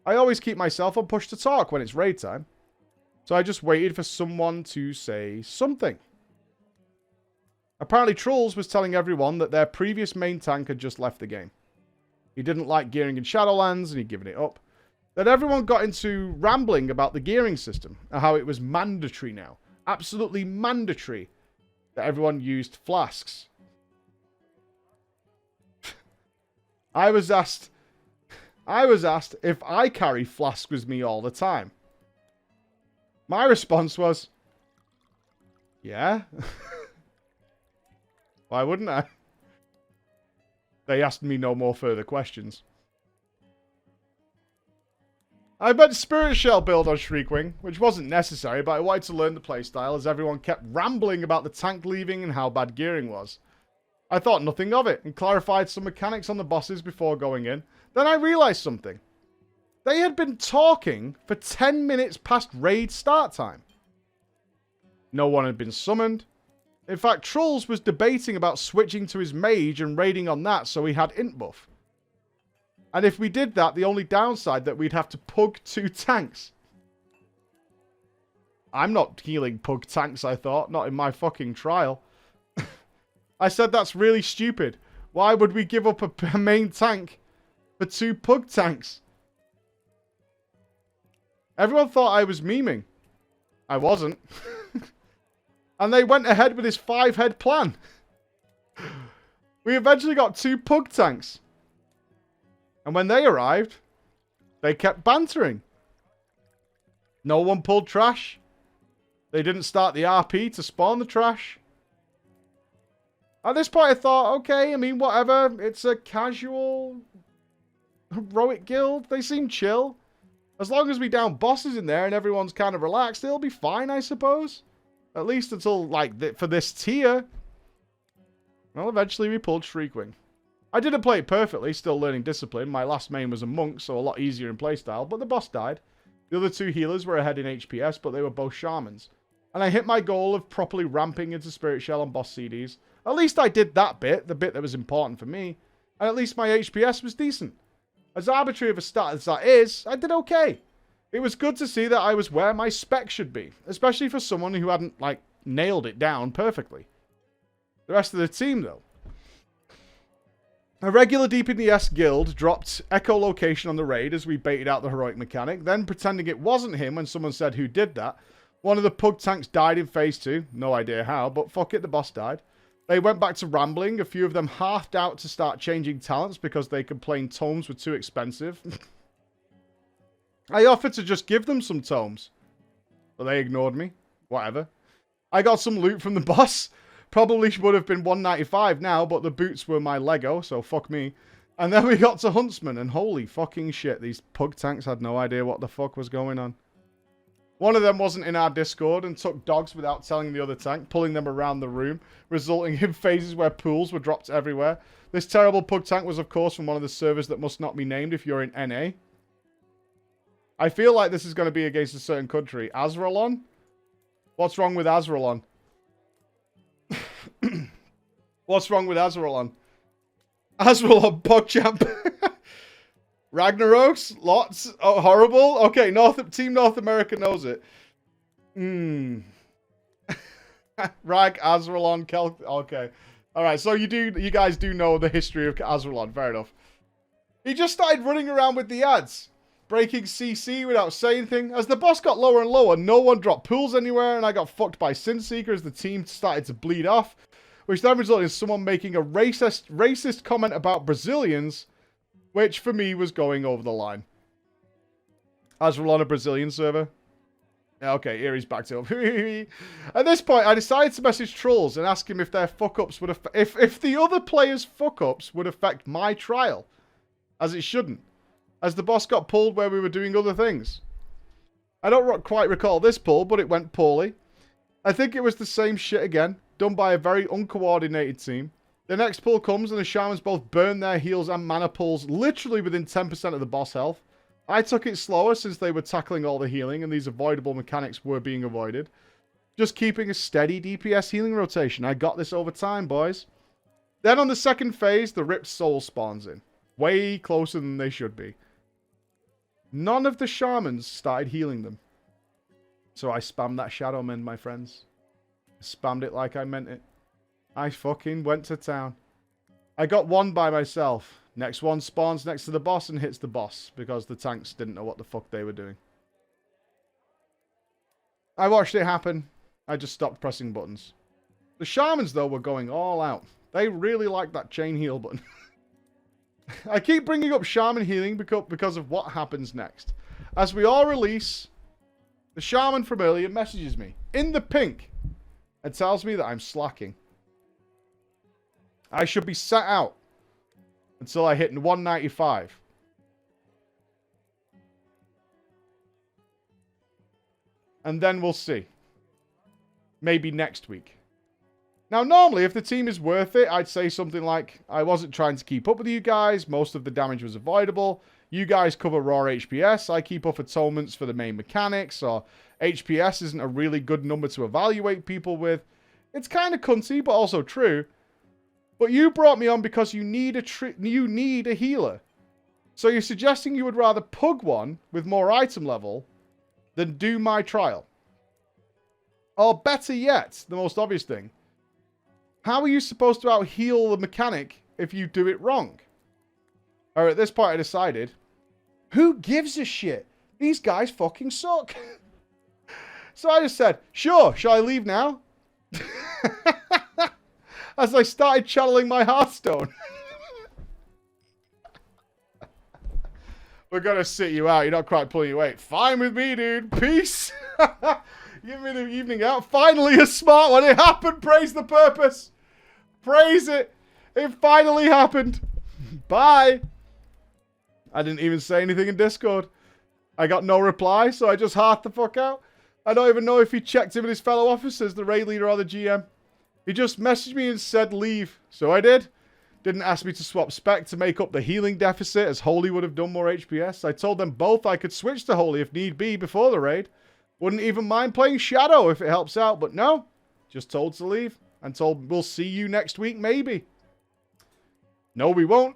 I always keep myself on push to talk when it's raid time. So I just waited for someone to say something. Apparently Trolls was telling everyone that their previous main tank had just left the game. He didn't like gearing in Shadowlands and he'd given it up. Then everyone got into rambling about the gearing system and how it was mandatory now. Absolutely mandatory that everyone used flasks. I was asked if I carry flasks with me all the time. My response was, yeah. Why wouldn't I? They asked me no more further questions. I bet Spirit Shell build on Shriekwing, which wasn't necessary, but I wanted to learn the playstyle as everyone kept rambling about the tank leaving and how bad gearing was. I thought nothing of it and clarified some mechanics on the bosses before going in. Then I realized something. They had been talking for 10 minutes past raid start time. No one had been summoned. In fact, Trolls was debating about switching to his mage and raiding on that so he had int buff. And if we did that, the only downside that we'd have to pug 2 tanks. I'm not healing pug tanks, I thought. Not in my fucking trial. I said that's really stupid. Why would we give up a main tank for 2 pug tanks? Everyone thought I was memeing. I wasn't. And they went ahead with his 5-head plan. We eventually got 2 pug tanks. And when they arrived, they kept bantering. No one pulled trash. They didn't start the RP to spawn the trash. At this point I thought, okay, I mean, whatever. It's a casual heroic guild. They seem chill. As long as we down bosses in there and everyone's kind of relaxed, it'll be fine, I suppose. At least until, like, for this tier. Well, eventually we pulled Shriekwing. I didn't play it perfectly, still learning discipline. My last main was a monk, so a lot easier in playstyle, but the boss died. The other 2 healers were ahead in HPS, but they were both shamans. And I hit my goal of properly ramping into Spirit Shell on boss CDs. At least I did that bit, the bit that was important for me. And at least my HPS was decent. As arbitrary of a stat as that is, I did okay. It was good to see that I was where my spec should be, especially for someone who hadn't, like, nailed it down perfectly. The rest of the team, though. A regular Deep in the S guild dropped echolocation on the raid as we baited out the heroic mechanic, then pretending it wasn't him when someone said who did that. One of the pug tanks died in phase 2, no idea how, but fuck it, the boss died. They went back to rambling, a few of them halved out to start changing talents because they complained tomes were too expensive. I offered to just give them some tomes, but they ignored me. Whatever. I got some loot from the boss. Probably would have been 195 now, but the boots were my Lego, so fuck me. And then we got to Huntsman, and holy fucking shit, these pug tanks had no idea what the fuck was going on. One of them wasn't in our Discord and took dogs without telling the other tank, pulling them around the room, resulting in phases where pools were dropped everywhere. This terrible pug tank was, of course, from one of the servers that must not be named if you're in NA. I feel like this is going to be against a certain country. Azralon? What's wrong with Azralon? What's wrong with Azralon? Azralon, PogChamp. Ragnarok's? Lots? Oh, horrible? Okay, Team North America knows it. Rag, Azralon, Okay. Alright, so you guys do know the history of Azralon. Fair enough. He just started running around with the ads, breaking CC without saying anything. As the boss got lower and lower, no one dropped pools anywhere, and I got fucked by Sin Seeker as the team started to bleed off, which then resulted in someone making a racist comment about Brazilians, which for me was going over the line. As we're on a Brazilian server. Okay, here he's backed up. At this point, I decided to message trolls and ask him if their fuck-ups would if the other players' fuck-ups would affect my trial, as it shouldn't, as the boss got pulled where we were doing other things. I don't quite recall this pull, but it went poorly. I think it was the same shit again, done by a very uncoordinated team. The next pull comes and the shamans both burn their heals and mana pulls literally within 10% of the boss health. I took it slower since they were tackling all the healing and these avoidable mechanics were being avoided. Just keeping a steady DPS healing rotation. I got this over time, boys. Then on the second phase, the Ripped Soul spawns in. Way closer than they should be. None of the shamans started healing them. So I spammed that Shadow Mend, my friends. I spammed it like I meant it. I fucking went to town. I got one by myself. Next one spawns next to the boss and hits the boss because the tanks didn't know what the fuck they were doing. I watched it happen. I just stopped pressing buttons. The shamans, though, were going all out. They really liked that chain heal button. I keep bringing up shaman healing because of what happens next. As we all release, the shaman from earlier messages me in the pink and tells me that I'm slacking. I should be set out until I hit 195. And then we'll see. Maybe next week. Now, normally, if the team is worth it, I'd say something like, I wasn't trying to keep up with you guys. Most of the damage was avoidable. You guys cover raw HPS. I keep up atonements for the main mechanics. Or HPS isn't a really good number to evaluate people with. It's kind of cunty, but also true. But you brought me on because you need a healer. So you're suggesting you would rather pug one with more item level than do my trial. Or better yet, the most obvious thing. How are you supposed to out-heal the mechanic if you do it wrong? Or at this point I decided, who gives a shit? These guys fucking suck. So I just said, sure, shall I leave now? As I started channeling my Hearthstone. We're going to sit you out. You're not quite pulling your weight. Fine with me, dude. Peace. Give me the evening out. Finally a smart one. It happened. Praise the purpose. Praise it. It finally happened. Bye. I didn't even say anything in Discord. I got no reply, so I just hearthed the fuck out. I don't even know if he checked in with his fellow officers, the raid leader or the GM. He just messaged me and said leave. So I did. Didn't ask me to swap spec to make up the healing deficit as Holy would have done more HPS. I told them both I could switch to Holy if need be before the raid. Wouldn't even mind playing Shadow if it helps out, but no. Just told to leave. And told we'll see you next week maybe. No, we won't.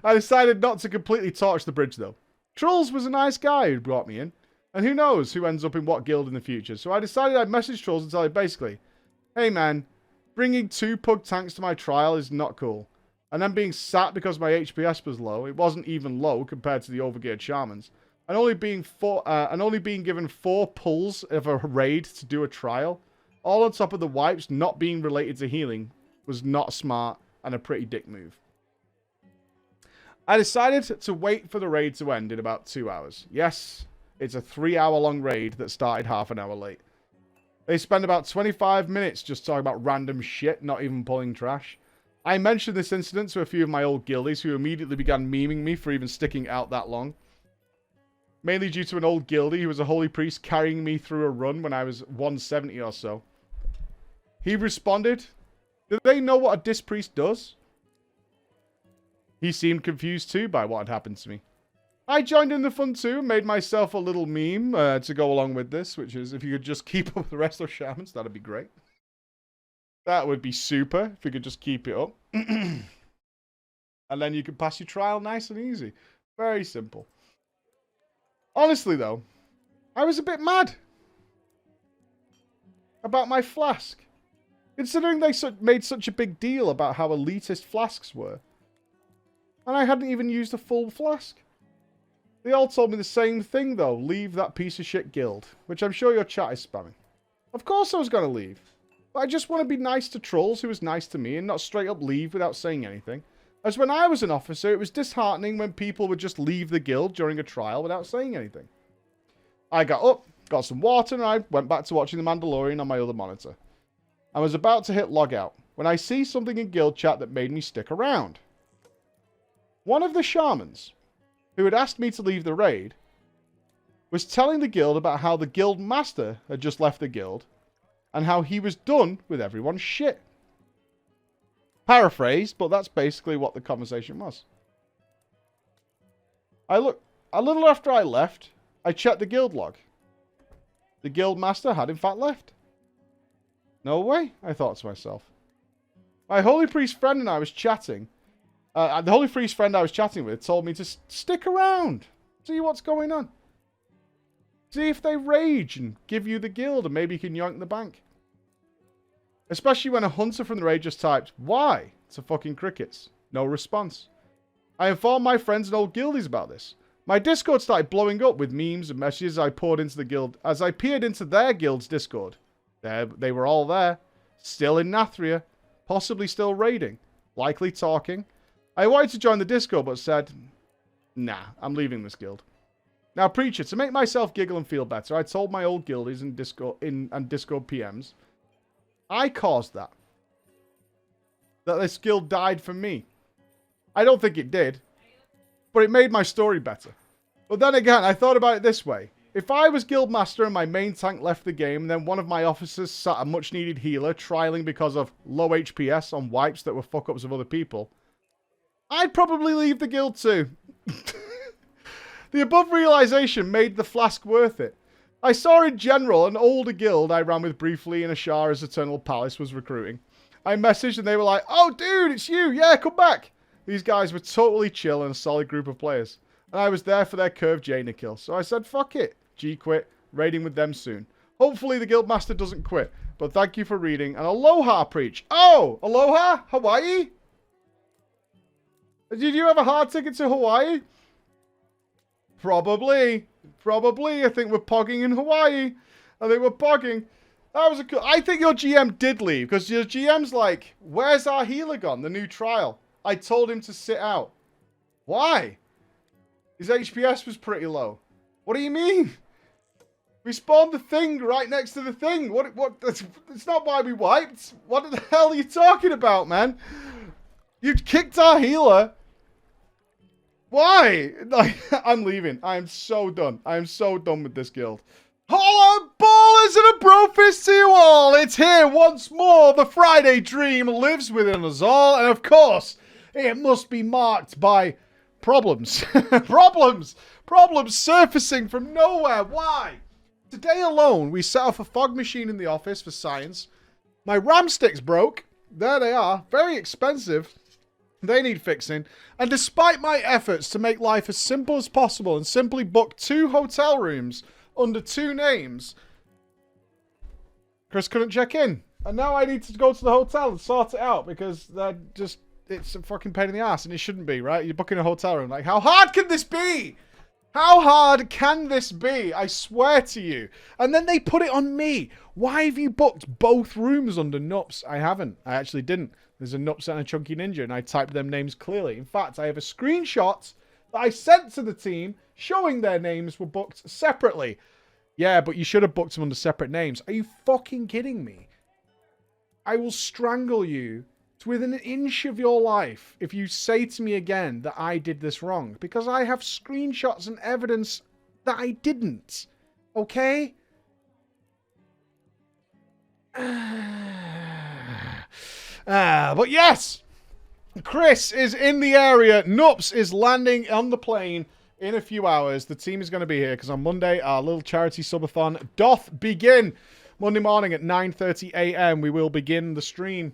I decided not to completely torch the bridge though. Trolls was a nice guy who brought me in. And who knows who ends up in what guild in the future. So I decided I'd message Trolls and tell him basically, hey man, bringing 2 pug tanks to my trial is not cool. And then being sat because my HPS was low. It wasn't even low compared to the overgeared shamans. And only being given 4 pulls of a raid to do a trial. All on top of the wipes not being related to healing was not smart and a pretty dick move. I decided to wait for the raid to end in about 2 hours. Yes, it's a 3-hour-long raid that started half an hour late. They spend about 25 minutes just talking about random shit, not even pulling trash. I mentioned this incident to a few of my old guildies who immediately began memeing me for even sticking out that long. Mainly due to an old guildie who was a holy priest carrying me through a run when I was 170 or so. He responded, do they know what a disc priest does? He seemed confused too by what had happened to me. I joined in the fun too and made myself a little meme to go along with this, which is if you could just keep up with the rest of shamans, that'd be great. That would be super if you could just keep it up. And then you could pass your trial nice and easy. Very simple. Honestly though, I was a bit mad about my flask. Considering they made such a big deal about how elitist flasks were. And I hadn't even used a full flask. They all told me the same thing, though. Leave that piece of shit guild. Which I'm sure your chat is spamming. Of course I was going to leave. But I just want to be nice to trolls who was nice to me and not straight up leave without saying anything. As when I was an officer, it was disheartening when people would just leave the guild during a trial without saying anything. I got up, got some water, and I went back to watching The Mandalorian on my other monitor. I was about to hit log out when I see something in guild chat that made me stick around. One of the shamans, who had asked me to leave the raid, was telling the guild about how the guild master had just left the guild and how he was done with everyone's shit. Paraphrased, but that's basically what the conversation was. A little after I left, I checked the guild log. The guild master had in fact left. No way, I thought to myself. My holy priest friend and I was chatting. The holy priest friend I was chatting with told me to stick around. See what's going on. See if they rage and give you the guild and maybe you can yoink the bank. Especially when a hunter from the raid just typed, "Why?" to fucking crickets. No response. I informed my friends and old guildies about this. My Discord started blowing up with memes and messages I poured into the guild. As I peered into their guild's Discord, they were all there. Still in Nathria. Possibly still raiding. Likely talking. I wanted to join the Discord, but said, nah, I'm leaving this guild. Now, Preacher, to make myself giggle and feel better, I told my old guildies and Discord PMs, I caused that. That this guild died for me. I don't think it did, but it made my story better. But then again, I thought about it this way. If I was guildmaster and my main tank left the game, and then one of my officers sat a much-needed healer, trialing because of low HPS on wipes that were fuck-ups of other people, I'd probably leave the guild too. The above realization made the flask worth it. I saw in general an older guild I ran with briefly in Ashara's Eternal Palace was recruiting. I messaged and they were like, "Oh dude, it's you, yeah, come back." These guys were totally chill and a solid group of players. And I was there for their curved Jaina kill. So I said, fuck it. G quit, raiding with them soon. Hopefully the guildmaster doesn't quit. But thank you for reading. And aloha, Preach. Oh, aloha, Hawaii? Did you have a hard ticket to Hawaii? Probably. I think we're pogging in Hawaii. I think we're pogging. That was a cool... I think your GM did leave. Because your GM's like, where's our healer gone? The new trial. I told him to sit out. Why? His HPS was pretty low. What do you mean? We spawned the thing right next to the thing. What? It's not why we wiped. What the hell are you talking about, man? You kicked our healer. Why? I'm leaving. I am so done. I am so done with this guild. Holla ballers and a bro fist to you all. It's here once more. The Friday dream lives within us all. And of course, it must be marked by problems. Problems surfacing from nowhere. Why? Today alone, we set off a fog machine in the office for science. My RAM sticks broke. There they are. Very expensive. They need fixing. And despite my efforts to make life as simple as possible and simply book 2 hotel rooms under 2 names, Chris couldn't check in. And now I need to go to the hotel and sort it out because they're just... It's a fucking pain in the ass, and it shouldn't be, right? You're booking a hotel room. Like, how hard can this be? How hard can this be? I swear to you. And then they put it on me. Why have you booked both rooms under Nups? I haven't. I actually didn't. There's a Nups and a Chunky Ninja, and I typed them names clearly. In fact, I have a screenshot that I sent to the team showing their names were booked separately. Yeah, but you should have booked them under separate names. Are you fucking kidding me? I will strangle you to within an inch of your life if you say to me again that I did this wrong. Because I have screenshots and evidence that I didn't. Okay? But yes! Chris is in the area. Nups is landing on the plane in a few hours. The team is going to be here because on Monday our little charity subathon doth begin. Monday morning at 9:30 a.m. we will begin the stream.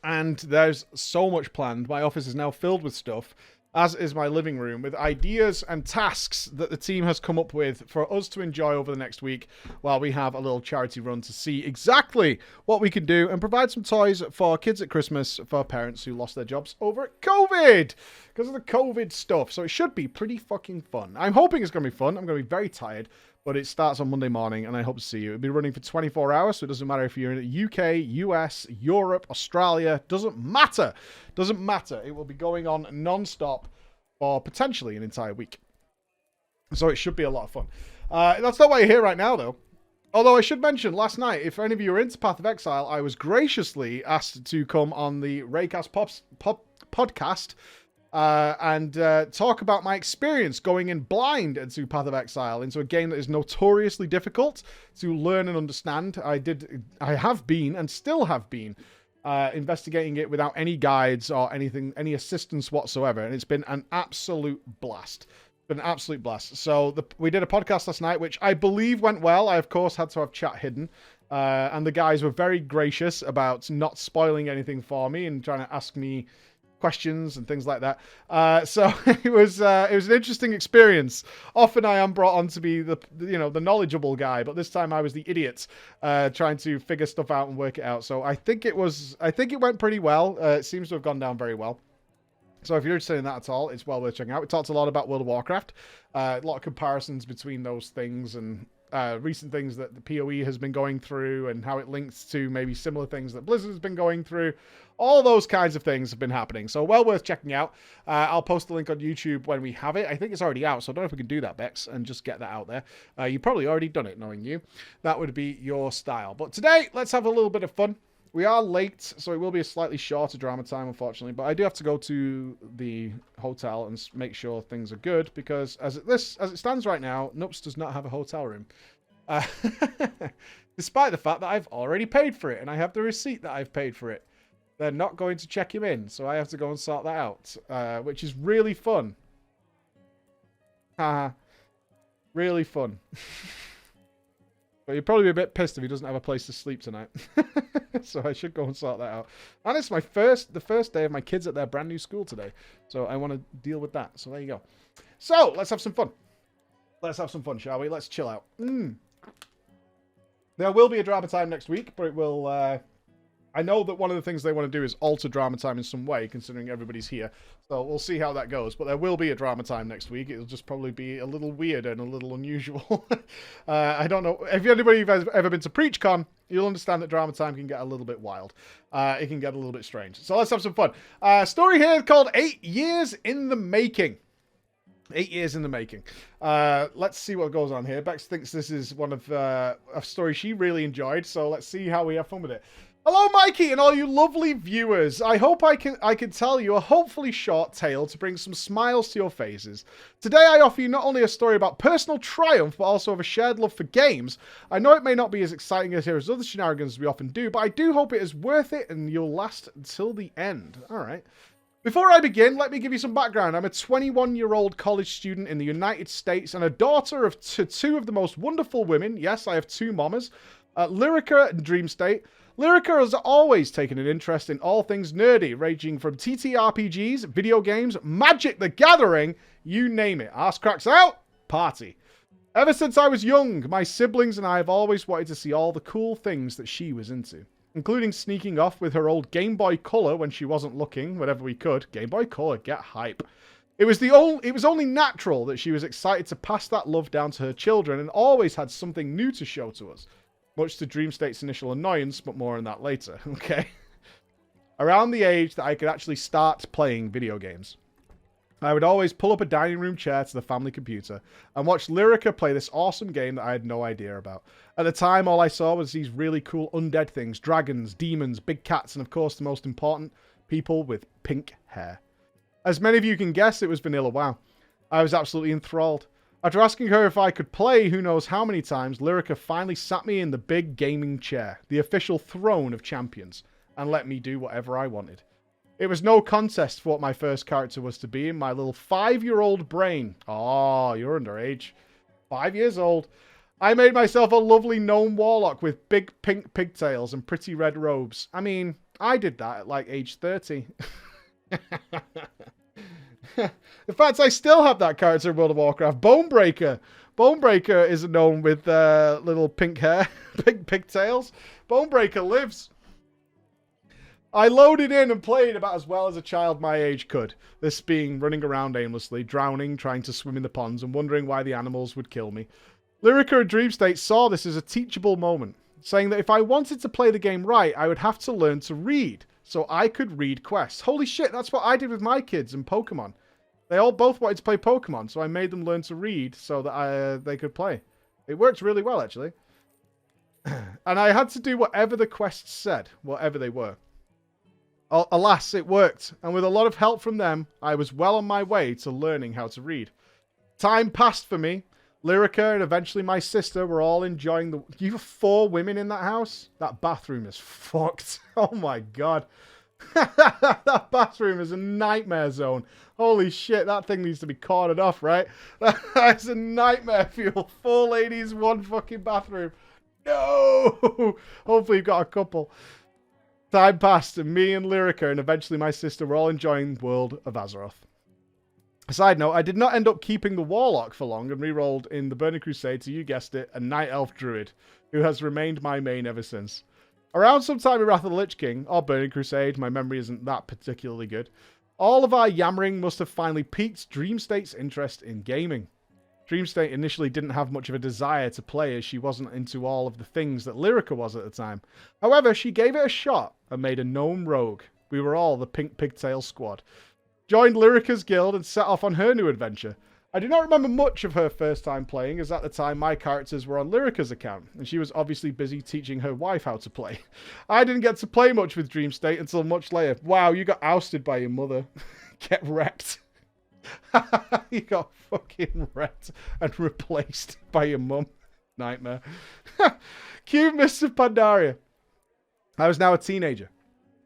And there's so much planned. My office is now filled with stuff. as is my living room, with ideas and tasks that the team has come up with for us to enjoy over the next week while we have a little charity run to see exactly what we can do and provide some toys for kids at Christmas for parents who lost their jobs over at COVID because of the COVID stuff. So it should be pretty fucking fun. I'm hoping it's going to be fun. I'm going to be very tired, but it starts on Monday morning and I hope to see you. It'll be running for 24 hours, so it doesn't matter if you're in the UK, US, Europe, Australia. Doesn't matter. Doesn't matter. It will be going on non-stop for potentially an entire week. So it should be a lot of fun. That's not why you're here right now, though. Although I should mention, last night, if any of you are into Path of Exile, I was graciously asked to come on the Raycast podcast and talk about my experience going in blind into Path of Exile, into a game that is notoriously difficult to learn and understand. I have been, and still have been, investigating it without any guides or anything, any assistance whatsoever, and it's been an absolute blast. Been an absolute blast. So we did a podcast last night, which I believe went well. I, of course, had to have chat hidden. And the guys were very gracious about not spoiling anything for me and trying to ask me questions and things like that. So it was an interesting experience. Often I am brought on to be the knowledgeable guy, but this time I was the idiot trying to figure stuff out and work it out. So I think it went pretty well. It seems to have gone down very well. So if you're interested in that at all, it's well worth checking out. We talked a lot about World of Warcraft, a lot of comparisons between those things and recent things that the PoE has been going through and how it links to maybe similar things that Blizzard has been going through. All those kinds of things have been happening. So well worth checking out. I'll post the link on YouTube when we have it. I think it's already out, so I don't know if we can do that, Bex, and just get that out there. You've probably already done it, knowing you. That would be your style. But today, let's have a little bit of fun. We are late, so it will be a slightly shorter drama time, unfortunately. But I do have to go to the hotel and make sure things are good, because as it stands right now, Nups does not have a hotel room. Despite the fact that I've already paid for it, and I have the receipt that I've paid for it. They're not going to check him in, so I have to go and sort that out, which is really fun. Really fun. But you'd probably be a bit pissed if he doesn't have a place to sleep tonight. So I should go and sort that out. And it's the first day of my kids at their brand new school today. So I want to deal with that. So there you go. So let's have some fun. Let's have some fun, shall we? Let's chill out. There will be a drama time next week, but it will... I know that one of the things they want to do is alter drama time in some way, considering everybody's here. So we'll see how that goes. But there will be a drama time next week. It'll just probably be a little weird and a little unusual. I don't know. If anybody has ever been to PreachCon, you'll understand that drama time can get a little bit wild. It can get a little bit strange. So let's have some fun. Story here called 8 Years in the Making. 8 years in the making. Let's see what goes on here. Bex thinks this is one of a story she really enjoyed. So let's see how we have fun with it. Hello, Mikey, and all you lovely viewers. I hope I can tell you a hopefully short tale to bring some smiles to your faces. Today, I offer you not only a story about personal triumph, but also of a shared love for games. I know it may not be as exciting as here as other shenanigans we often do, but I do hope it is worth it and you'll last until the end. All right. Before I begin, let me give you some background. I'm a 21-year-old college student in the United States and a daughter of two of the most wonderful women. Yes, I have two mamas, Lyrica and Dreamstate. Lyrica has always taken an interest in all things nerdy, ranging from TTRPGs, video games, Magic the Gathering, you name it. Arse cracks out, party. Ever since I was young, my siblings and I have always wanted to see all the cool things that she was into, including sneaking off with her old Game Boy Color when she wasn't looking, whenever we could. Game Boy Color, get hype. It was only natural that she was excited to pass that love down to her children and always had something new to show to us. Much to Dreamstate's initial annoyance, but more on that later, okay? Around the age that I could actually start playing video games, I would always pull up a dining room chair to the family computer and watch Lyrica play this awesome game that I had no idea about. At the time, all I saw was these really cool undead things, dragons, demons, big cats, and of course, the most important, people with pink hair. As many of you can guess, it was Vanilla WoW. I was absolutely enthralled. After asking her if I could play who knows how many times, Lyrica finally sat me in the big gaming chair, the official throne of champions, and let me do whatever I wanted. It was no contest for what my first character was to be in my little 5-year-old brain. Oh, you're underage. 5 years old. I made myself a lovely gnome warlock with big pink pigtails and pretty red robes. I mean, I did that at like age 30. In fact, I still have that character in World of Warcraft, Bonebreaker. Bonebreaker is known with little pink hair, pink pigtails. Bonebreaker lives. I loaded in and played about as well as a child my age could. This being running around aimlessly, drowning, trying to swim in the ponds, and wondering why the animals would kill me. Lyrica and Dreamstate saw this as a teachable moment, saying that if I wanted to play the game right, I would have to learn to read, so I could read quests. Holy shit, that's what I did with my kids in Pokemon. They all both wanted to play Pokemon, so I made them learn to read so that they could play. It worked really well, actually. And I had to do whatever the quests said, whatever they were. Alas, it worked, and with a lot of help from them, I was well on my way to learning how to read. Time passed for me. Lyrica and eventually my sister were all enjoying the... You have 4 women in that house? That bathroom is fucked. Oh my god. That bathroom is a nightmare zone. Holy shit, that thing needs to be cordoned off, right? That's a nightmare fuel. 4 ladies, 1 fucking bathroom. No! Hopefully you've got a couple. Time passed, and me and Lyrica and eventually my sister were all enjoying World of Azeroth. Side note, I did not end up keeping the Warlock for long and re-rolled in the Burning Crusade to, you guessed it, a Night Elf Druid, who has remained my main ever since. Around sometime in Wrath of the Lich King, or Burning Crusade, my memory isn't that particularly good, all of our yammering must have finally piqued Dreamstate's interest in gaming. Dreamstate initially didn't have much of a desire to play as she wasn't into all of the things that Lyrica was at the time. However, she gave it a shot and made a gnome rogue. We were all the Pink Pigtail squad. Joined Lyrica's guild and set off on her new adventure. I do not remember much of her first time playing, as at the time my characters were on Lyrica's account, and she was obviously busy teaching her wife how to play. I didn't get to play much with Dreamstate until much later. Wow, you got ousted by your mother. Get wrecked. You got fucking wrecked and replaced by your mum. Nightmare. Cube Mists of Pandaria. I was now a teenager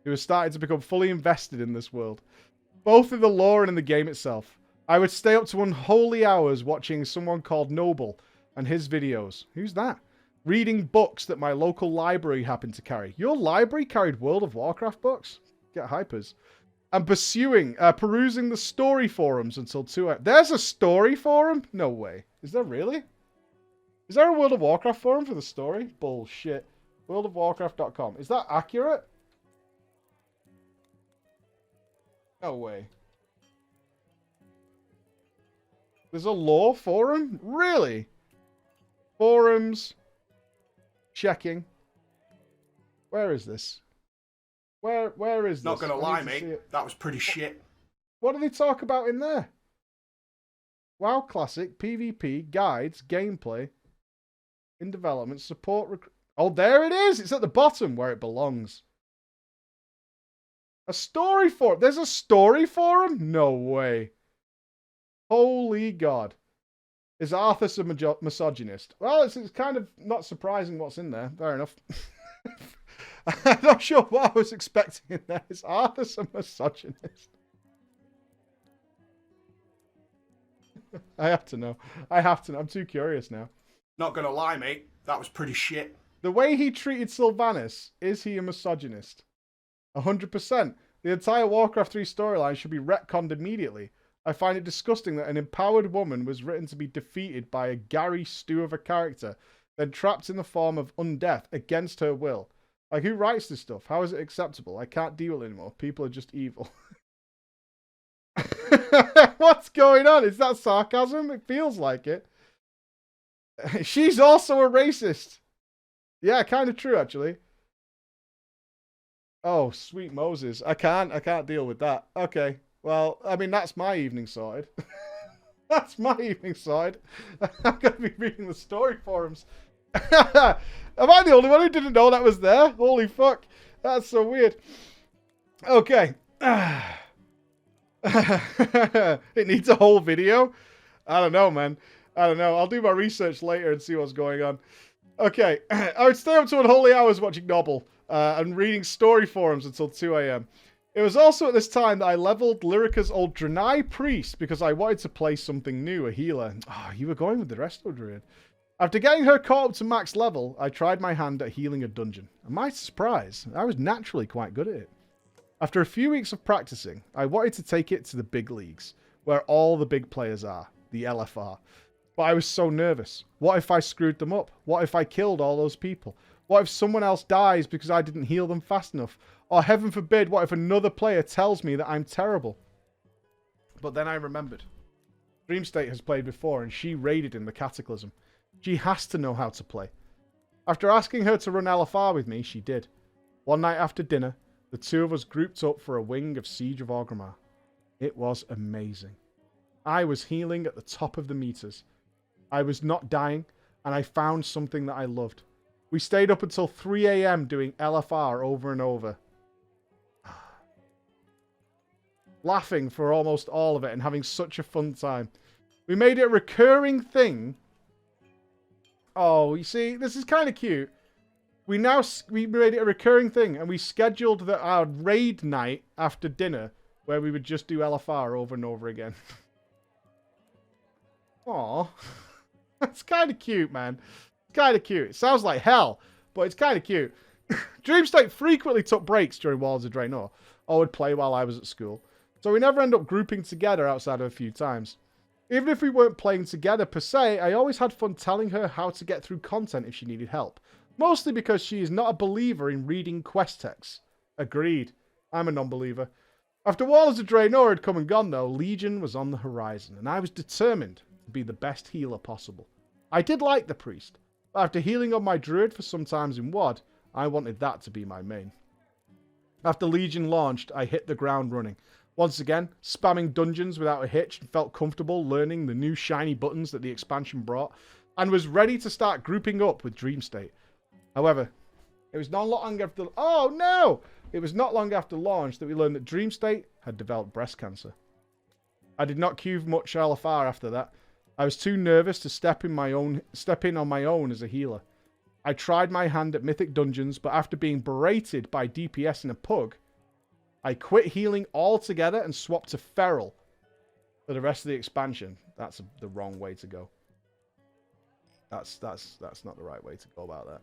who was starting to become fully invested in this world, both in the lore and in the game itself. I would stay up to unholy hours watching someone called Noble and his videos. Who's that? Reading books that my local library happened to carry. Your library carried World of Warcraft books? Get hypers. And perusing the story forums until 2 a.m. There's a story forum? No way. Is there really? Is there a World of Warcraft forum for the story? Bullshit. WorldofWarcraft.com. Is that accurate? No way. There's a lore forum? Really? Forums. Checking. Where is this? Where is this? Not gonna lie, mate. That was pretty shit. What do they talk about in there? WoW Classic, PvP, guides, gameplay, in development, support... Oh, there it is! It's at the bottom where it belongs. A story forum? There's a story forum? No way. Holy God. Is Arthas a misogynist? Well, it's kind of not surprising what's in there. Fair enough. I'm not sure what I was expecting in there. Is Arthas a misogynist? I have to know. I have to know. I'm too curious now. Not gonna lie, mate. That was pretty shit. The way he treated Sylvanas, is he a misogynist? 100%. The entire Warcraft 3 storyline should be retconned immediately. I find it disgusting that an empowered woman was written to be defeated by a Gary stew of a character, then trapped in the form of undeath against her will. Like, who writes this stuff? How is it acceptable? I can't deal anymore. People are just evil. What's going on? Is that sarcasm? It feels like it. She's also a racist. Yeah, kind of true, actually. Oh, sweet Moses. I can't deal with that. Okay. Well, I mean, that's my evening sorted. That's my evening sorted. I'm going to be reading the story forums. Am I the only one who didn't know that was there? Holy fuck. That's so weird. Okay. It needs a whole video? I don't know, man. I don't know. I'll do my research later and see what's going on. Okay. I would stay up to unholy hours watching Noble and reading story forums until 2 a.m. It was also at this time that I leveled Lyrica's old Draenei Priest because I wanted to play something new, a healer. Oh, you were going with the Resto Druid. After getting her caught up to max level, I tried my hand at healing a dungeon. And my surprise, I was naturally quite good at it. After a few weeks of practicing, I wanted to take it to the big leagues. where all the big players are, the LFR. But I was so nervous. What if I screwed them up? What if I killed all those people? What if someone else dies because I didn't heal them fast enough? Or heaven forbid, what if another player tells me that I'm terrible? But then I remembered. Dreamstate has played before and she raided in the Cataclysm. She has to know how to play. After asking her to run LFR with me, she did. One night after dinner, the two of us grouped up for a wing of Siege of Orgrimmar. It was amazing. I was healing at the top of the meters. I was not dying, and I found something that I loved. We stayed up until 3 a.m. doing LFR over and over. Laughing for almost all of it and having such a fun time. We made it a recurring thing. Oh, you see, this is kind of cute. We made it a recurring thing, and we scheduled our raid night after dinner, where we would just do LFR over and over again. Aw. That's kind of cute, man. It's kind of cute. It sounds like hell, but it's kind of cute. Dreamstate frequently took breaks during Warlords of Draenor, or would play while I was at school. So we never end up grouping together outside of a few times. Even if we weren't playing together per se, I always had fun telling her how to get through content if she needed help. Mostly because she is not a believer in reading quest texts. Agreed. I'm a non-believer. After Warlords of Draenor had come and gone though, Legion was on the horizon, and I was determined to be the best healer possible. I did like the priest, but after healing on my druid for some times in WoD, I wanted that to be my main. After Legion launched, I hit the ground running. Once again, spamming dungeons without a hitch and felt comfortable learning the new shiny buttons that the expansion brought, and was ready to start grouping up with Dreamstate. However, it was not long after... Oh no! It was not long after launch that we learned that Dreamstate had developed breast cancer. I did not queue much LFR after that. I was too nervous to step in on my own as a healer. I tried my hand at Mythic Dungeons, but after being berated by DPS in a pug, I quit healing altogether and swapped to Feral for the rest of the expansion. That's the wrong way to go. That's not the right way to go about that.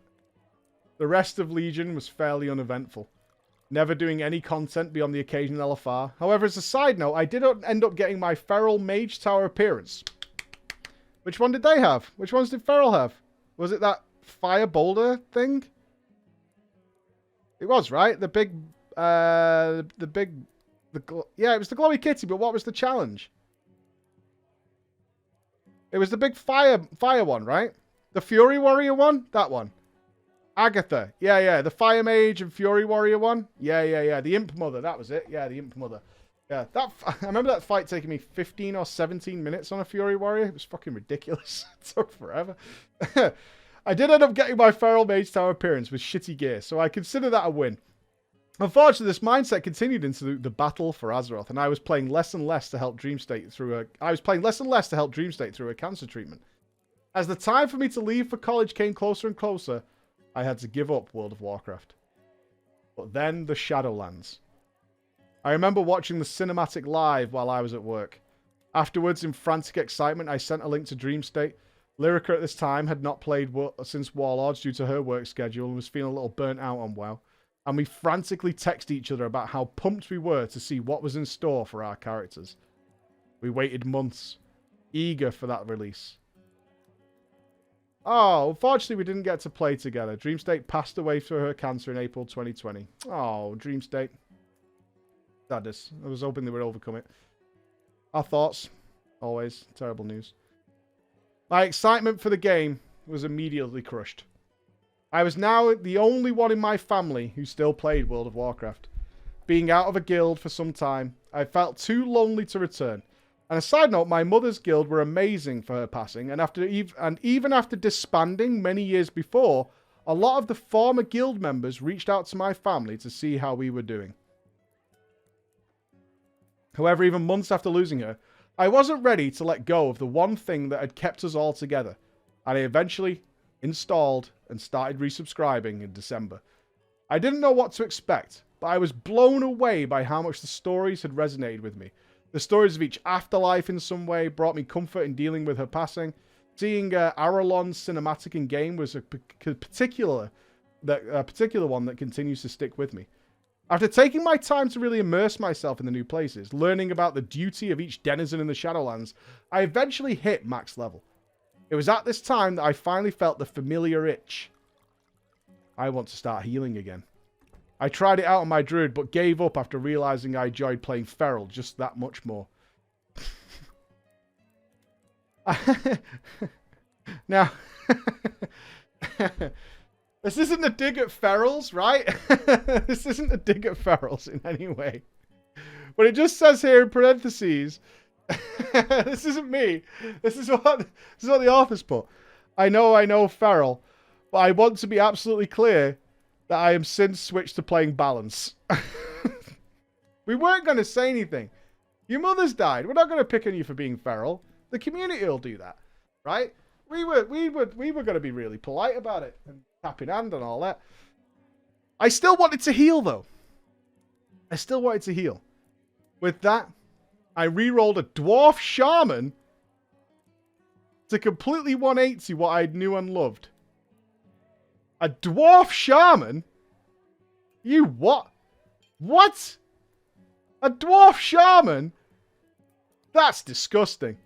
The rest of Legion was fairly uneventful. Never doing any content beyond the occasional LFR. However, as a side note, I did end up getting my Feral Mage Tower appearance. Which one did they have? Which ones did Feral have? Was it that Fire Boulder thing? It was, right? The big... yeah, it was the glowy kitty, but what was the challenge? It was the big fire one, right? The Fury Warrior one? That one. Agatha. Yeah. The Fire Mage and Fury Warrior one. Yeah. The Imp Mother. That was it. Yeah, the Imp Mother. Yeah, I remember that fight taking me 15 or 17 minutes on a Fury Warrior. It was fucking ridiculous. It took forever. I did end up getting my Feral Mage Tower appearance with shitty gear, so I consider that a win. Unfortunately, this mindset continued into the battle for Azeroth, and I was playing less and less to help Dreamstate through a cancer treatment. As the time for me to leave for college came closer and closer, I had to give up World of Warcraft. But then the Shadowlands. I remember watching the cinematic live while I was at work. Afterwards, in frantic excitement, I sent a link to Dreamstate. Lyrica at this time had not played since Warlords due to her work schedule and was feeling a little burnt out on WoW. And we frantically texted each other about how pumped we were to see what was in store for our characters. We waited months, eager for that release. Oh, unfortunately we didn't get to play together. Dreamstate passed away through her cancer in April 2020. Oh, Dreamstate. Sadness. I was hoping they would overcome it. Our thoughts. Always. Terrible news. My excitement for the game was immediately crushed. I was now the only one in my family who still played World of Warcraft. Being out of a guild for some time, I felt too lonely to return. And a side note, my mother's guild were amazing for her passing, and even after disbanding many years before, a lot of the former guild members reached out to my family to see how we were doing. However, even months after losing her, I wasn't ready to let go of the one thing that had kept us all together, and I eventually installed and started resubscribing in December. I didn't know what to expect, but I was blown away by how much the stories had resonated with me. The stories of each afterlife in some way brought me comfort in dealing with her passing. Seeing Aralon's cinematic in-game was a particular one that continues to stick with me. After taking my time to really immerse myself in the new places, learning about the duty of each denizen in the Shadowlands, I eventually hit max level. It was at this time that I finally felt the familiar itch. I want to start healing again. I tried it out on my druid, but gave up after realizing I enjoyed playing feral just that much more. Now, this isn't a dig at ferals, right? This isn't a dig at ferals in any way. But it just says here in parentheses, this isn't me. This is what the authors put. I know feral, but I want to be absolutely clear that I am since switched to playing balance. We weren't going to say anything. Your mother's died. We're not going to pick on you for being feral. The community will do that, right? We were going to be really polite about it and tap in hand and all that. I still wanted to heal though. I still wanted to heal. With that, I re-rolled a dwarf shaman to completely 180 what I knew and loved. A dwarf shaman? You what? What? A dwarf shaman? That's disgusting.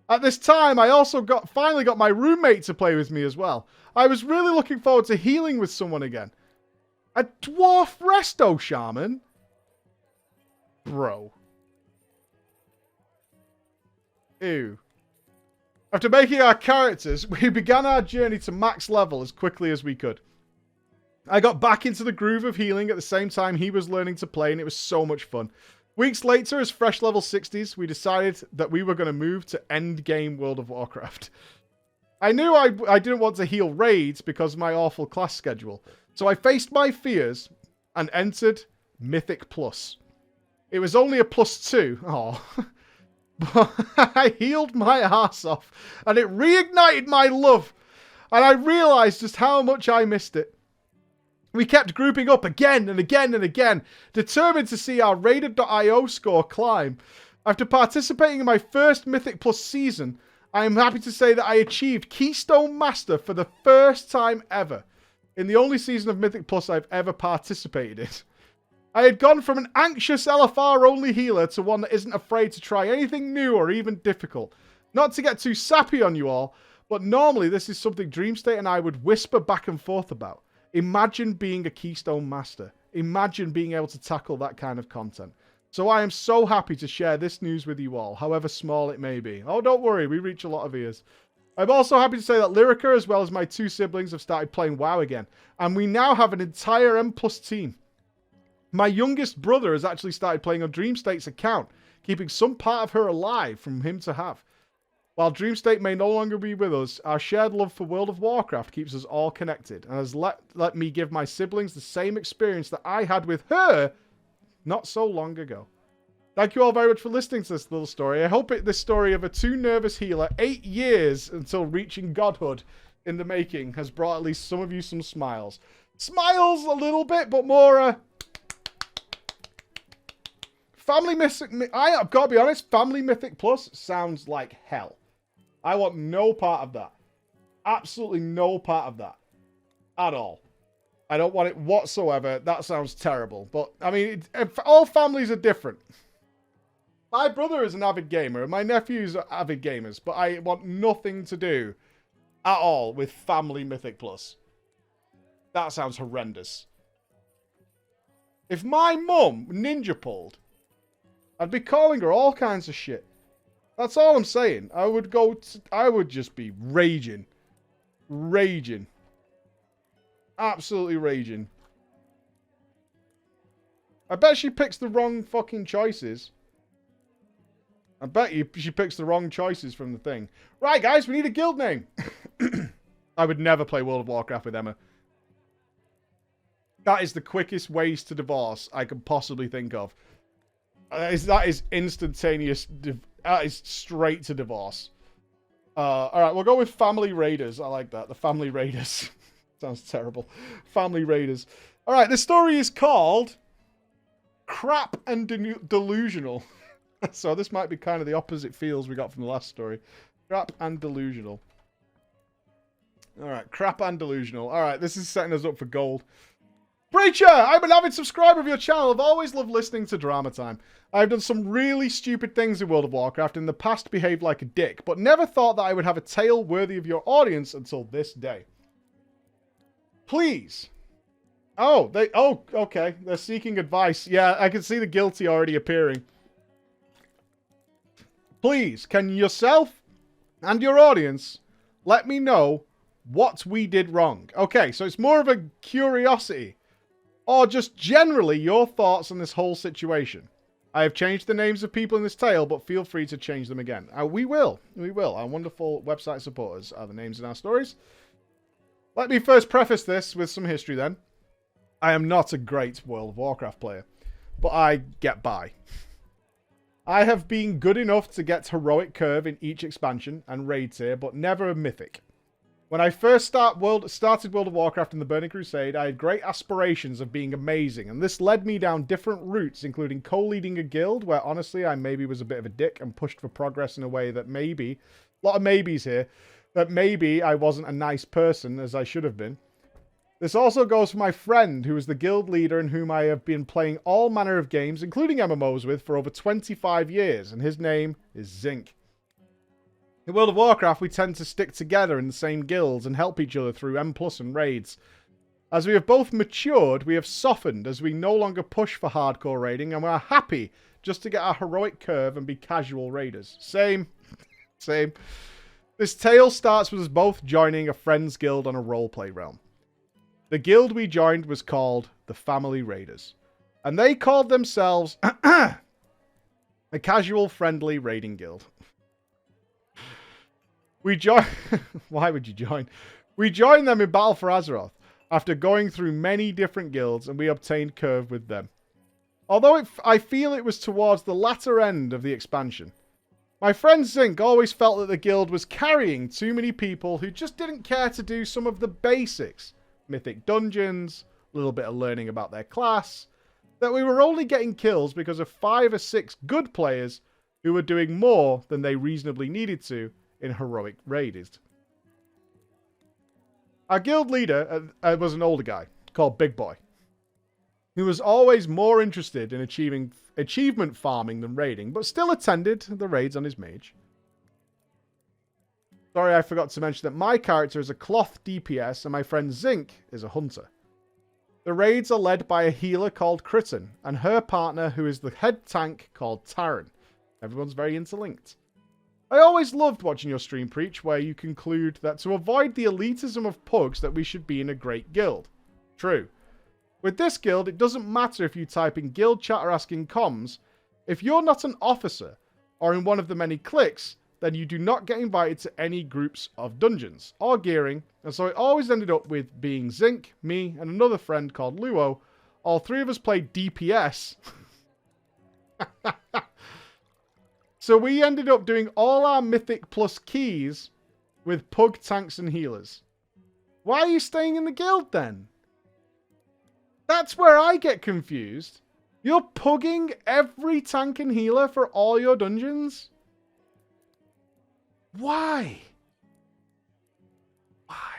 At this time, I also finally got my roommate to play with me as well. I was really looking forward to healing with someone again. A dwarf resto shaman? Bro. Ew. After making our characters, we began our journey to max level as quickly as we could. I got back into the groove of healing at the same time he was learning to play, and it was so much fun. Weeks later, as fresh level 60s, we decided that we were going to move to endgame World of Warcraft. I knew I didn't want to heal raids because of my awful class schedule, so I faced my fears and entered Mythic Plus. It was only a +2, but I healed my ass off, and it reignited my love, and I realised just how much I missed it. We kept grouping up again and again and again, determined to see our Raided.io score climb. After participating in my first Mythic Plus season, I am happy to say that I achieved Keystone Master for the first time ever, in the only season of Mythic Plus I've ever participated in. I had gone from an anxious LFR-only healer to one that isn't afraid to try anything new or even difficult. Not to get too sappy on you all, but normally this is something Dreamstate and I would whisper back and forth about. Imagine being a Keystone Master. Imagine being able to tackle that kind of content. So I am so happy to share this news with you all, however small it may be. Oh, don't worry, we reach a lot of ears. I'm also happy to say that Lyrica, as well as my two siblings, have started playing WoW again. And we now have an entire M+ team. My youngest brother has actually started playing on Dreamstate's account, keeping some part of her alive from him to have. While Dreamstate may no longer be with us, our shared love for World of Warcraft keeps us all connected and has let me give my siblings the same experience that I had with her not so long ago. Thank you all very much for listening to this little story. I hope this story of a too nervous healer, 8 years until reaching godhood in the making, has brought at least some of you some smiles. Smiles a little bit, but more Family Mythic... I've got to be honest, Family Mythic Plus sounds like hell. I want no part of that. Absolutely no part of that. At all. I don't want it whatsoever. That sounds terrible. But, I mean, all families are different. My brother is an avid gamer, and my nephews are avid gamers, but I want nothing to do at all with Family Mythic Plus. That sounds horrendous. If my mum ninja pulled, I'd be calling her all kinds of shit. That's all I'm saying. I would just be raging. Raging. Absolutely raging. I bet she picks the wrong fucking choices. I bet you she picks the wrong choices from the thing. Right, guys, we need a guild name. I would never play World of Warcraft with Emma. That is the quickest ways to divorce I could possibly think of. That is instantaneous. That is straight to divorce. Alright, we'll go with Family Raiders. I like that. The Family Raiders. Sounds terrible. Family Raiders. Alright, the story is called Crap and Delusional. So this might be kind of the opposite feels we got from the last story. Crap and Delusional. Alright, Crap and Delusional. Alright, this is setting us up for gold. Preacher, I'm an avid subscriber of your channel. I've always loved listening to Drama Time. I've done some really stupid things in World of Warcraft, in the past behaved like a dick, but never thought that I would have a tale worthy of your audience until this day. Please. Oh, okay. They're seeking advice. Yeah, I can see the guilty already appearing. Please, can yourself and your audience let me know what we did wrong? Okay, so it's more of a curiosity. Or just generally your thoughts on this whole situation. I have changed the names of people in this tale, but feel free to change them again. We will. We will. Our wonderful website supporters are the names in our stories. Let me first preface this with some history then. I am not a great World of Warcraft player, but I get by. I have been good enough to get heroic curve in each expansion and raid tier, but never a mythic. When I first started World of Warcraft in the Burning Crusade, I had great aspirations of being amazing, and this led me down different routes, including co-leading a guild, where honestly I maybe was a bit of a dick and pushed for progress in a way that maybe, a lot of maybes here, that maybe I wasn't a nice person as I should have been. This also goes for my friend, who is the guild leader and whom I have been playing all manner of games, including MMOs with, for over 25 years, and his name is Zinc. In World of Warcraft, we tend to stick together in the same guilds and help each other through M+ and raids. As we have both matured, we have softened as we no longer push for hardcore raiding, and we are happy just to get our heroic curve and be casual raiders. Same. Same. This tale starts with us both joining a friend's guild on a roleplay realm. The guild we joined was called the Family Raiders, and they called themselves a casual, friendly raiding guild. We joined... Why would you join? We joined them in Battle for Azeroth after going through many different guilds, and we obtained curve with them. Although I feel it was towards the latter end of the expansion. My friend Zinc always felt that the guild was carrying too many people who just didn't care to do some of the basics. Mythic dungeons, a little bit of learning about their class. That we were only getting kills because of 5 or 6 good players who were doing more than they reasonably needed to in heroic raids. Our guild leader was an older guy called Big Boy, who was always more interested in achievement farming than raiding, but still attended the raids on his mage. Sorry, I forgot to mention that my character is a cloth DPS and my friend Zinc is a hunter. The raids are led by a healer called Kritten and her partner who is the head tank called Taran. Everyone's very interlinked. I always loved watching your stream, Preach, where you conclude that to avoid the elitism of pugs that we should be in a great guild. True. With this guild, it doesn't matter if you type in guild chat or ask in comms. If you're not an officer or in one of the many cliques, then you do not get invited to any groups of dungeons or gearing, and so it always ended up with being Zinc, me, and another friend called Luo. All 3 of us played DPS. So we ended up doing all our Mythic plus keys with pug tanks and healers. Why are you staying in the guild then? That's where I get confused. You're pugging every tank and healer for all your dungeons? Why? Why?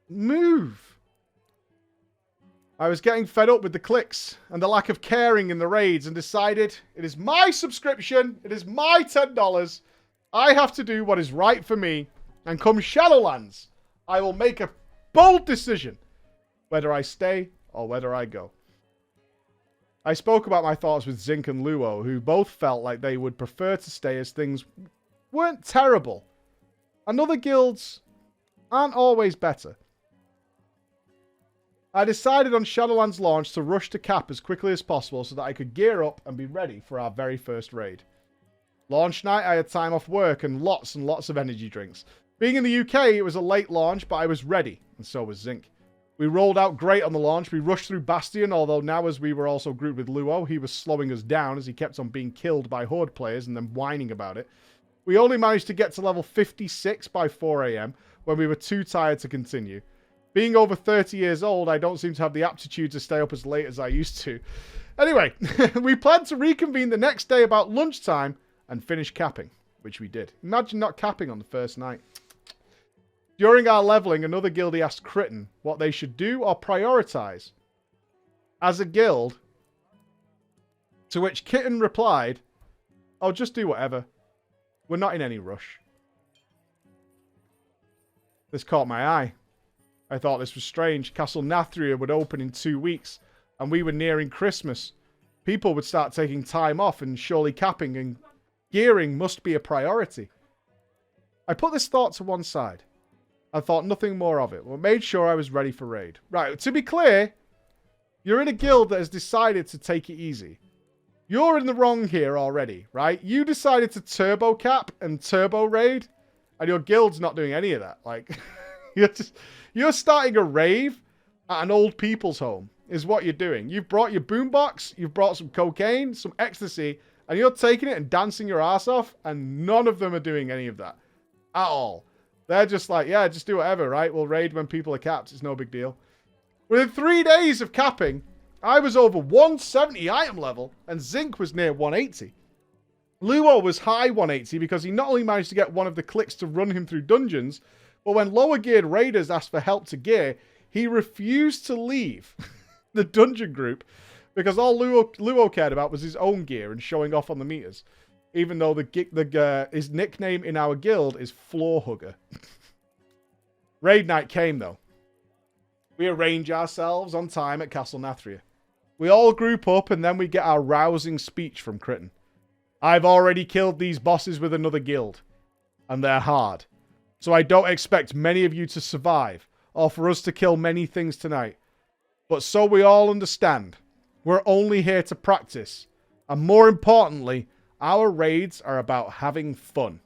Move. I was getting fed up with the clicks and the lack of caring in the raids and decided it is my subscription, it is my $10, I have to do what is right for me, and come Shadowlands, I will make a bold decision whether I stay or whether I go. I spoke about my thoughts with Zinc and Luo, who both felt like they would prefer to stay as things weren't terrible, and other guilds aren't always better. I decided on Shadowlands launch to rush to cap as quickly as possible so that I could gear up and be ready for our very first raid. Launch night, I had time off work and lots of energy drinks. Being in the UK, it was a late launch, but I was ready, and so was Zinc. We rolled out great on the launch. We rushed through Bastion, although now as we were also grouped with Luo, he was slowing us down as he kept on being killed by Horde players and then whining about it. We only managed to get to level 56 by 4 AM when we were too tired to continue. Being over 30 years old, I don't seem to have the aptitude to stay up as late as I used to. Anyway, we planned to reconvene the next day about lunchtime and finish capping, which we did. Imagine not capping on the first night. During our leveling, another guildie asked Kritten what they should do or prioritize as a guild, to which Kitten replied, "Oh, just do whatever. We're not in any rush." This caught my eye. I thought this was strange. Castle Nathria would open in 2 weeks, and we were nearing Christmas. People would start taking time off, and surely capping and gearing must be a priority. I put this thought to one side. I thought nothing more of it, but made sure I was ready for raid. Right, to be clear, you're in a guild that has decided to take it easy. You're in the wrong here already, right? You decided to turbo cap and turbo raid, and your guild's not doing any of that. Like, you're starting a rave at an old people's home, is what you're doing. You've brought your boombox, you've brought some cocaine, some ecstasy, and you're taking it and dancing your ass off, and none of them are doing any of that at all. They're just like, yeah, just do whatever, right? We'll raid when people are capped. It's no big deal. Within 3 days of capping, I was over 170 item level, and Zinc was near 180. Luo was high 180 because he not only managed to get one of the clicks to run him through dungeons, but when lower geared raiders asked for help to gear, he refused to leave the dungeon group because all Luo cared about was his own gear and showing off on the meters. Even though his nickname in our guild is Floor Hugger. Raid night came, though. We arrange ourselves on time at Castle Nathria. We all group up, and then we get our rousing speech from Kritten. I've already killed these bosses with another guild, and they're hard. So I don't expect many of you to survive, or for us to kill many things tonight. But so we all understand, we're only here to practice, and more importantly, our raids are about having fun.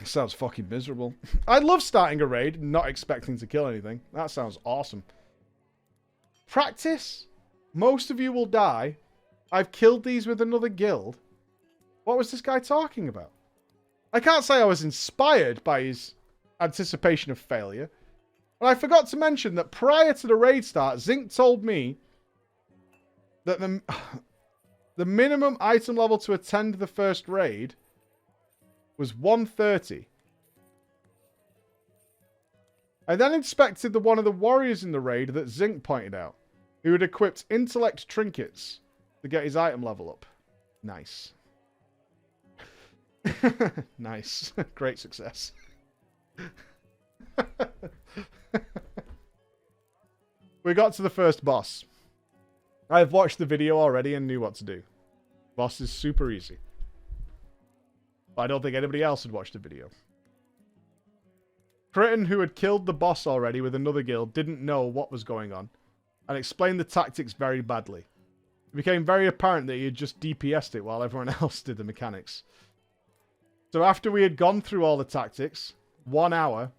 Sounds fucking miserable. I love starting a raid and not expecting to kill anything. That sounds awesome. Practice? Most of you will die. I've killed these with another guild. What was this guy talking about? I can't say I was inspired by his anticipation of failure. But I forgot to mention that prior to the raid start, Zinc told me that the minimum item level to attend the first raid was 130. I then inspected one of the warriors in the raid that Zinc pointed out, who had equipped intellect trinkets to get his item level up. Nice. Nice. Great success. We got to the first boss. I've watched the video already and knew what to do. Boss is super easy. But I don't think anybody else had watched the video. Kritten, who had killed the boss already with another guild, didn't know what was going on, and explained the tactics very badly. It became very apparent that he had just DPS'd it while everyone else did the mechanics. So after we had gone through all the tactics, 1 hour,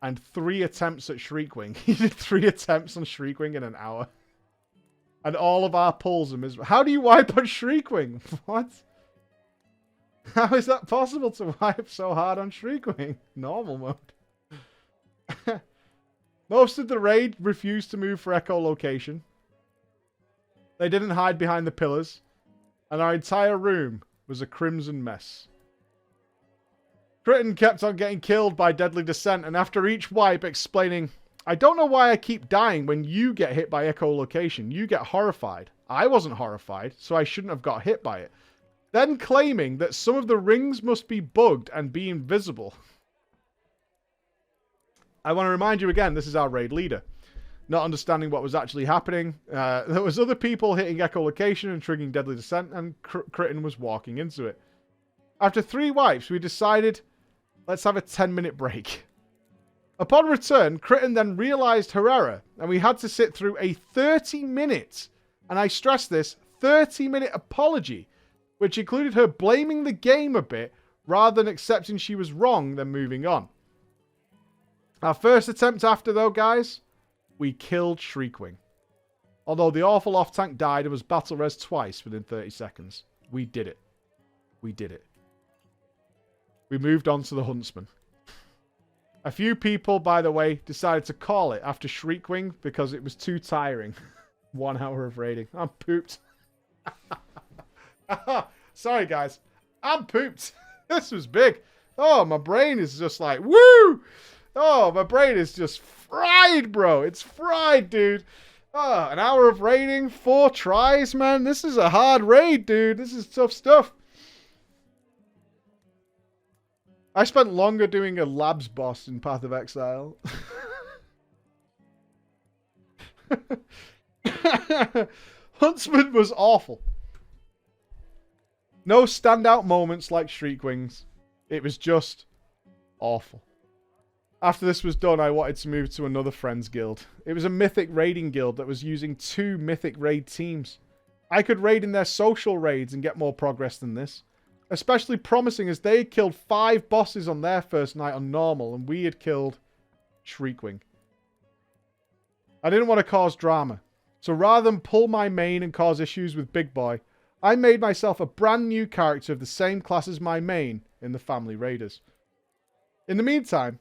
and 3 attempts at Shriekwing. He did 3 attempts on Shriekwing in an hour. And all of our pulls are miserable. How do you wipe on Shriekwing? What? How is that possible to wipe so hard on Shriekwing? Normal mode. Most of the raid refused to move for echolocation. They didn't hide behind the pillars. And our entire room was a crimson mess. Kritten kept on getting killed by deadly descent, and after each wipe explaining, I don't know why I keep dying when you get hit by echolocation. You get horrified. I wasn't horrified, so I shouldn't have got hit by it. Then claiming that some of the rings must be bugged and be invisible. I want to remind you again, this is our raid leader. Not understanding what was actually happening. There was other people hitting echolocation and triggering deadly descent, and Kritten was walking into it. After 3 wipes, we decided, let's have a 10-minute break. Upon return, Kritten then realized her error, and we had to sit through a 30-minute, and I stress this, 30-minute apology, which included her blaming the game a bit, rather than accepting she was wrong, then moving on. Our first attempt after, though, guys, we killed Shriekwing. Although the awful off-tank died and was battle res twice within 30 seconds. We did it. We did it. We moved on to the Huntsman. A few people, by the way, decided to call it after Shriekwing because it was too tiring. 1 hour of raiding. I'm pooped. Sorry, guys. I'm pooped. This was big. Oh, my brain is just like, woo! Oh, my brain is just fried, bro. It's fried, dude. Oh, an hour of raiding, 4 tries, man. This is a hard raid, dude. This is tough stuff. I spent longer doing a labs boss in Path of Exile. Huntsman was awful. No standout moments like Shriek-Wings. It was just awful. After this was done, I wanted to move to another friend's guild. It was a mythic raiding guild that was using 2 mythic raid teams. I could raid in their social raids and get more progress than this. Especially promising as they had killed 5 bosses on their first night on normal and we had killed Shriek-Wing. I didn't want to cause drama. So rather than pull my main and cause issues with Big Boy, I made myself a brand new character of the same class as my main in the Family Raiders. In the meantime,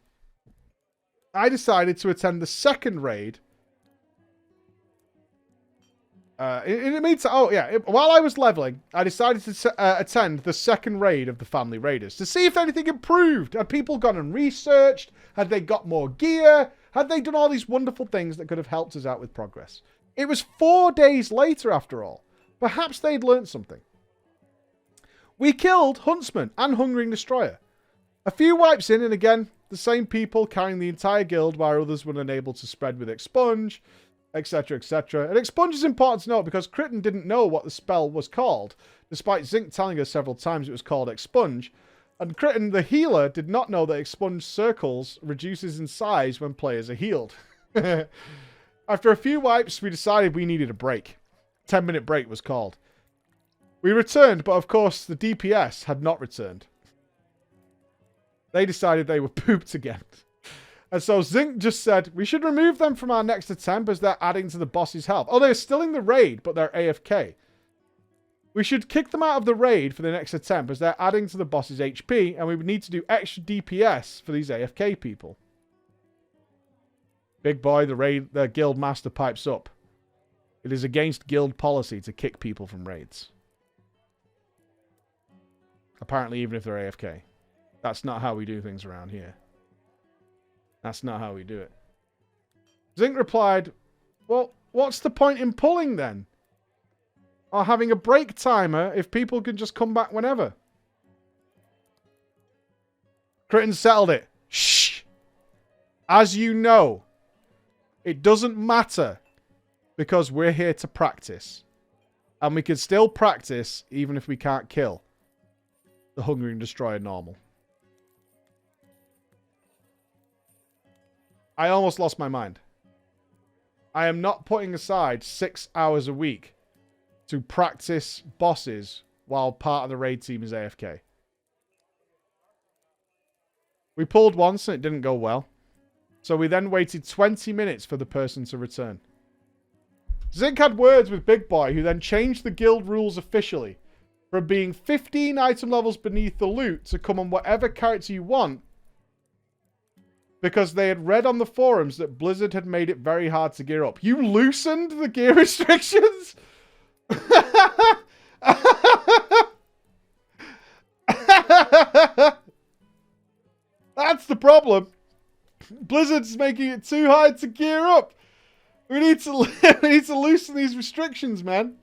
I decided to attend the second raid. In the meantime, while I was leveling, I decided to attend the second raid of the Family Raiders to see if anything improved. Had people gone and researched? Had they got more gear? Had they done all these wonderful things that could have helped us out with progress? It was 4 days later, after all. Perhaps they'd learned something. We killed Huntsman and Hungering Destroyer. A few wipes in, and again, the same people carrying the entire guild while others were unable to spread with Expunge, etc., etc. And Expunge is important to note because Crichton didn't know what the spell was called, despite Zinc telling us several times it was called Expunge. And Crichton, the healer, did not know that Expunge circles reduces in size when players are healed. After a few wipes, we decided we needed a break. 10-minute break was called. We returned, but of course the DPS had not returned. They decided they were pooped again. And so Zinc just said, we should remove them from our next attempt as they're adding to the boss's health. Oh, they're still in the raid, but they're AFK. We should kick them out of the raid for the next attempt as they're adding to the boss's HP, and we would need to do extra DPS for these AFK people. Big Boy, the guild master, pipes up. It is against guild policy to kick people from raids. Apparently, even if they're AFK. That's not how we do things around here. That's not how we do it. Zinc replied, well, what's the point in pulling then? Or having a break timer if people can just come back whenever? Crichton settled it. Shh! As you know, it doesn't matter because we're here to practice. And we can still practice even if we can't kill the Hungering Destroyer normal. I almost lost my mind. I am not putting aside 6 hours a week to practice bosses while part of the raid team is AFK. We pulled once and it didn't go well. So we then waited 20 minutes for the person to return. Zinc had words with Big Boy, who then changed the guild rules officially from being 15 item levels beneath the loot to come on whatever character you want, because they had read on the forums that Blizzard had made it very hard to gear up. You loosened the gear restrictions? That's the problem. Blizzard's making it too hard to gear up. We need to loosen these restrictions, man.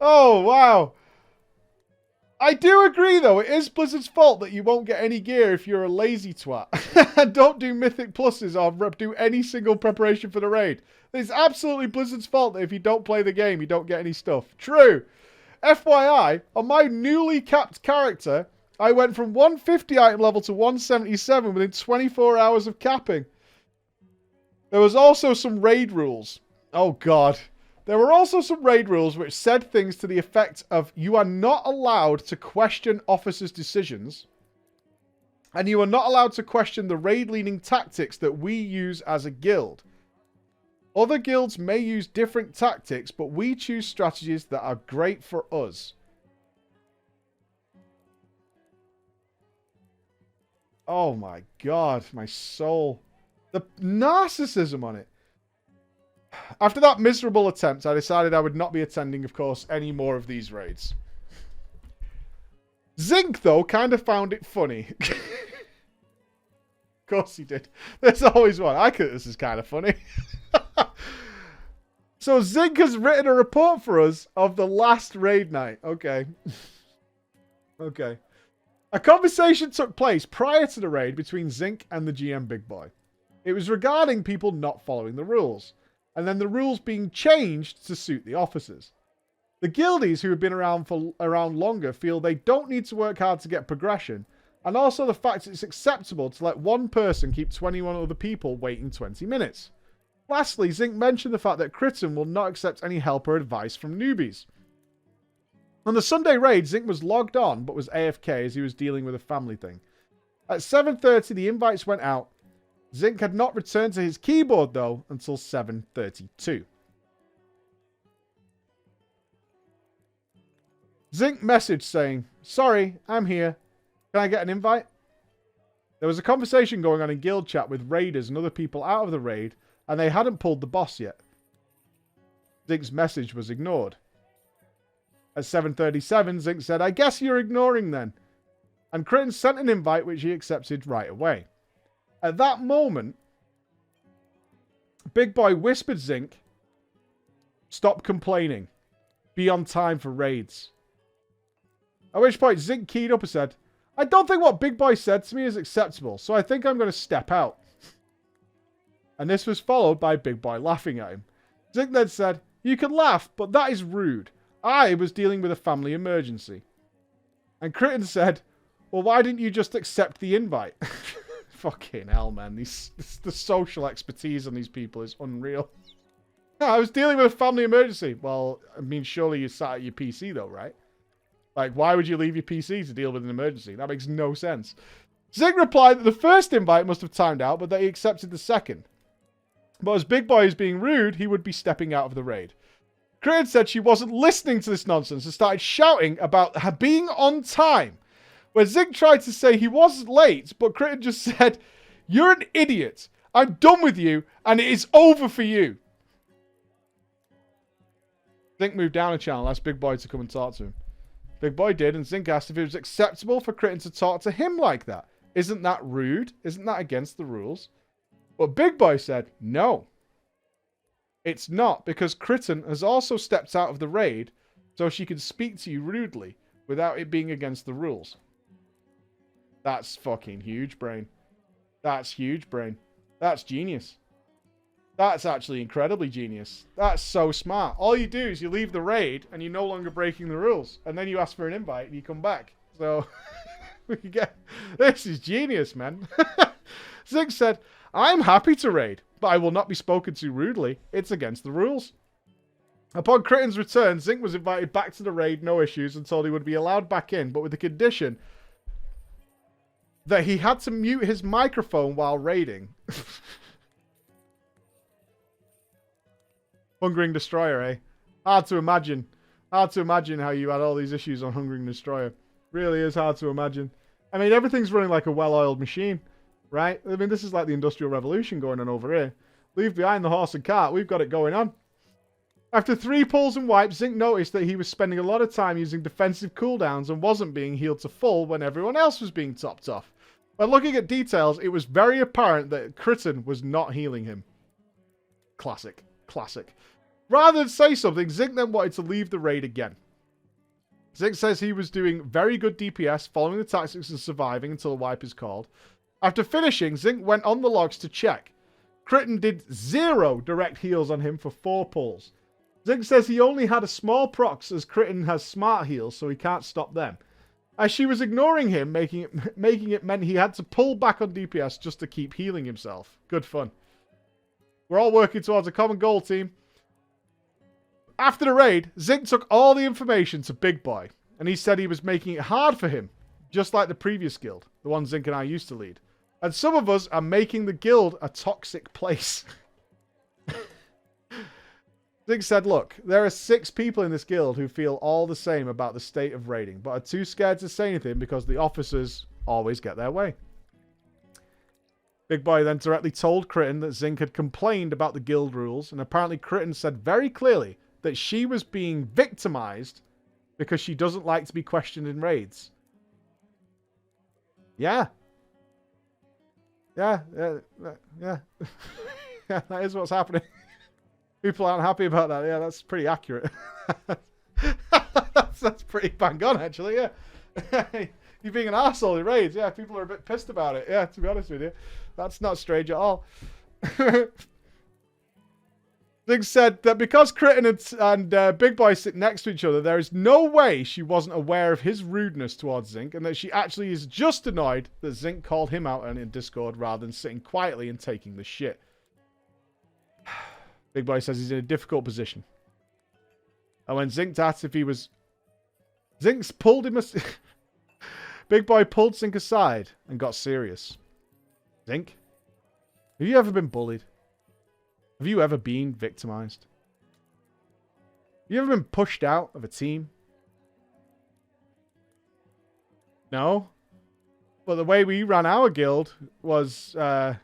Oh, wow. I do agree, though. It is Blizzard's fault that you won't get any gear if you're a lazy twat. And don't do Mythic Pluses or do any single preparation for the raid. It's absolutely Blizzard's fault that if you don't play the game, you don't get any stuff. True. FYI, on my newly capped character, I went from 150 item level to 177 within 24 hours of capping. There was also some raid rules. Oh, God. There were also some raid rules which said things to the effect of you are not allowed to question officers' decisions, and you are not allowed to question the raid-leading tactics that we use as a guild. Other guilds may use different tactics, but we choose strategies that are great for us. Oh my God, my soul. The narcissism on it. After that miserable attempt, I decided I would not be attending, of course, any more of these raids. Zinc, though, kind of found it funny. Of course he did. There's always one. I think this is kind of funny. So Zinc has written a report for us of the last raid night. Okay. Okay. A conversation took place prior to the raid between Zinc and the GM Big Boy. It was regarding people not following the rules, and then the rules being changed to suit the officers. The guildies who have been around longer feel they don't need to work hard to get progression, and also the fact it's acceptable to let one person keep 21 other people waiting 20 minutes. Lastly, Zinc mentioned the fact that Crichton will not accept any help or advice from newbies. On the Sunday raid, Zinc was logged on, but was AFK as he was dealing with a family thing. At 7:30, the invites went out. Zinc had not returned to his keyboard, though, until 7:32. Zinc messaged saying, "Sorry, I'm here. Can I get an invite?" There was a conversation going on in guild chat with raiders and other people out of the raid, and they hadn't pulled the boss yet. Zinc's message was ignored. At 7:37, Zinc said, "I guess you're ignoring then." And Crichton sent an invite which he accepted right away. At that moment, Big Boy whispered Zinc, "Stop complaining. Be on time for raids." At which point Zinc keyed up and said, "I don't think what Big Boy said to me is acceptable, so I think I'm going to step out." And this was followed by Big Boy laughing at him. Zinc then said, "You can laugh, but that is rude. I was dealing with a family emergency." And Crichton said, "Well, why didn't you just accept the invite?" Fucking hell, man. The social expertise on these people is unreal. No, I was dealing with a family emergency. Well, I mean, surely you sat at your PC though, right? Like, why would you leave your PC to deal with an emergency? That makes no sense. Zinc replied that the first invite must have timed out, but that he accepted the second. But as Big Boy is being rude, he would be stepping out of the raid. Crichton said she wasn't listening to this nonsense and started shouting about her being on time. Where Zinc tried to say he wasn't late, but Crichton just said, "You're an idiot. I'm done with you, and it is over for you." Zinc moved down a channel and asked Big Boy to come and talk to him. Big Boy did, and Zinc asked if it was acceptable for Crichton to talk to him like that. Isn't that rude? Isn't that against the rules? But Big Boy said, "No. It's not, because Crichton has also stepped out of the raid, so she can speak to you rudely, without it being against the rules." That's fucking huge, brain. That's huge, brain. That's genius. That's actually incredibly genius. That's so smart. All you do is you leave the raid, and you're no longer breaking the rules. And then you ask for an invite, and you come back. So, we can get... This is genius, man. Zinc said, "I'm happy to raid, but I will not be spoken to rudely. It's against the rules." Upon Crichton's return, Zinc was invited back to the raid, no issues, and told he would be allowed back in, but with the condition that he had to mute his microphone while raiding. Hungering Destroyer, eh? Hard to imagine. Hard to imagine how you had all these issues on Hungering Destroyer. Really is hard to imagine. I mean, everything's running like a well-oiled machine, right? I mean, this is like the Industrial Revolution going on over here. Leave behind the horse and cart. We've got it going on. After 3 pulls and wipes, Zinc noticed that he was spending a lot of time using defensive cooldowns and wasn't being healed to full when everyone else was being topped off. By looking at details, it was very apparent that Crichton was not healing him. Classic. Classic. Rather than say something, Zinc then wanted to leave the raid again. Zinc says he was doing very good DPS, following the tactics and surviving until a wipe is called. After finishing, Zinc went on the logs to check. Crichton did 0 direct heals on him for 4 pulls. Zinc says he only had a small procs as Crichton has smart heals, so he can't stop them. As she was ignoring him, making it meant he had to pull back on DPS just to keep healing himself. Good fun. We're all working towards a common goal, team. After the raid, Zinc took all the information to Big Boy, and he said he was making it hard for him, just like the previous guild, the one Zinc and I used to lead. And some of us are making the guild a toxic place. Zinc said, "Look, there are 6 people in this guild who feel all the same about the state of raiding, but are too scared to say anything because the officers always get their way." Big Boy then directly told Crichton that Zinc had complained about the guild rules, and apparently Crichton said very clearly that she was being victimized because she doesn't like to be questioned in raids. Yeah. Yeah. Yeah. Yeah. Yeah, that is what's happening. People aren't happy about that. Yeah, that's pretty accurate. that's pretty bang on, actually. Yeah. You being an arsehole in raids. Yeah, people are a bit pissed about it. Yeah, to be honest with you. That's not strange at all. Zing said that because Kritten and Big Boy sit next to each other, there is no way she wasn't aware of his rudeness towards Zinc, and that she actually is just annoyed that Zinc called him out in Discord rather than sitting quietly and taking the shit. Big Boy says he's in a difficult position. And when Zinc asked if he was... Zinc's pulled him... Big Boy pulled Zinc aside and got serious. Zinc, have you ever been bullied? Have you ever been victimized? Have you ever been pushed out of a team? No? Well, the way we ran our guild was, no,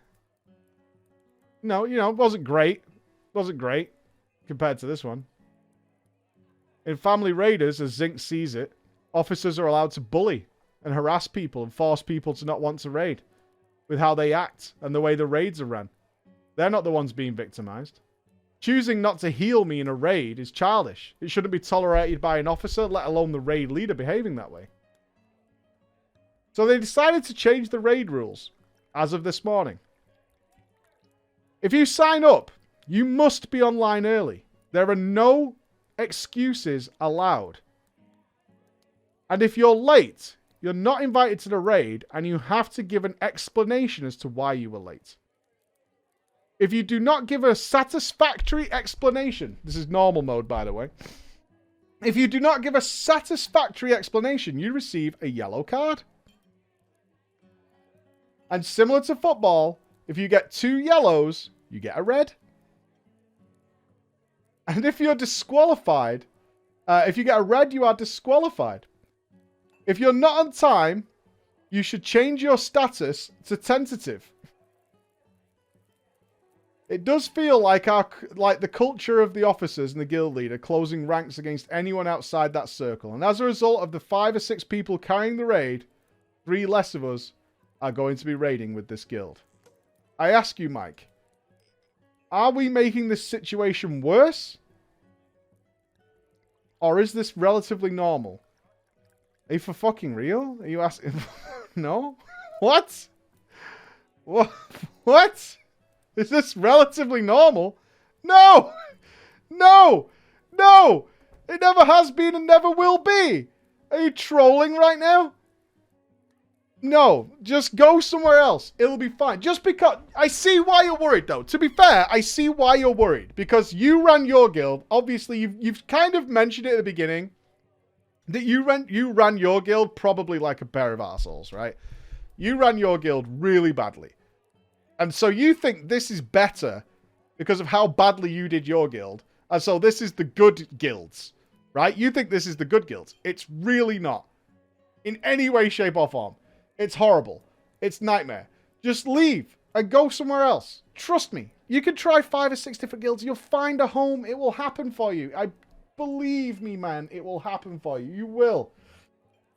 it wasn't great. Wasn't great compared to this one. In Family Raiders, as Zinc sees it, officers are allowed to bully and harass people and force people to not want to raid with how they act and the way the raids are run. They're not the ones being victimized. Choosing not to heal me in a raid is childish. It shouldn't be tolerated by an officer, let alone the raid leader behaving that way. So they decided to change the raid rules as of this morning. If you sign up, you must be online early. There are no excuses allowed. And if you're late, you're not invited to the raid and you have to give an explanation as to why you were late. If you do not give a satisfactory explanation, this is normal mode, by the way. If you do not give a satisfactory explanation, you receive a yellow card. And similar to football, if you get 2 yellows, you get a red. And if you're disqualified, if you get a red, you are disqualified. If you're not on time, you should change your status to tentative. It does feel like the culture of the officers and the guild leader closing ranks against anyone outside that circle. And as a result of the 5 or 6 people carrying the raid, 3 less of us are going to be raiding with this guild. I ask you, Mike, are we making this situation worse? Or is this relatively normal? Are you for fucking real? Are you asking? No? What? What? Is this relatively normal? No! No! No! It never has been and never will be! Are you trolling right now? No. Just go somewhere else. It'll be fine. Just because... I see why you're worried, though. To be fair, I see why you're worried. Because you ran your guild. Obviously, you've kind of mentioned it at the beginning. That you ran your guild probably like a pair of arseholes, right? You ran your guild really badly. And so you think this is better because of how badly you did your guild. And so this is the good guilds, right? You think this is the good guilds. It's really not. In any way, shape, or form. It's horrible. It's nightmare. Just leave and go somewhere else. Trust me. You can try 5 or 6 different guilds. You'll find a home. It will happen for you. Believe me, man. It will happen for you. You will.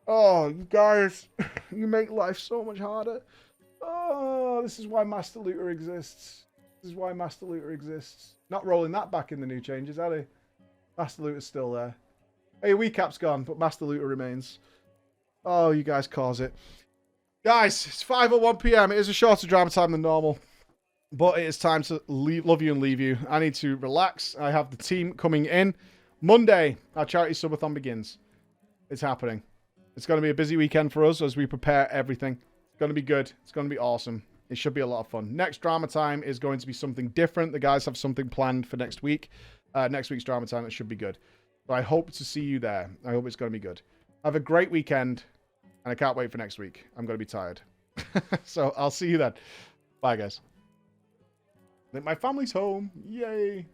Oh, you guys. You make life so much harder. Oh, this is why Master Looter exists. This is why Master Looter exists. Not rolling that back in the new changes, are they? Master Looter's still there. Hey, Weecap's gone, but Master Looter remains. Oh, you guys cause it. Guys, it's 5:01 PM. It is a shorter drama time than normal. But it is time to love you and leave you. I need to relax. I have the team coming in. Monday, our charity subathon begins. It's happening. It's going to be a busy weekend for us as we prepare everything. It's going to be good. It's going to be awesome. It should be a lot of fun. Next drama time is going to be something different. The guys have something planned for next week. Next week's drama time. It should be good. So I hope to see you there. I hope it's going to be good. Have a great weekend. And I can't wait for next week. I'm going to be tired. So I'll see you then. Bye, guys. I think my family's home. Yay.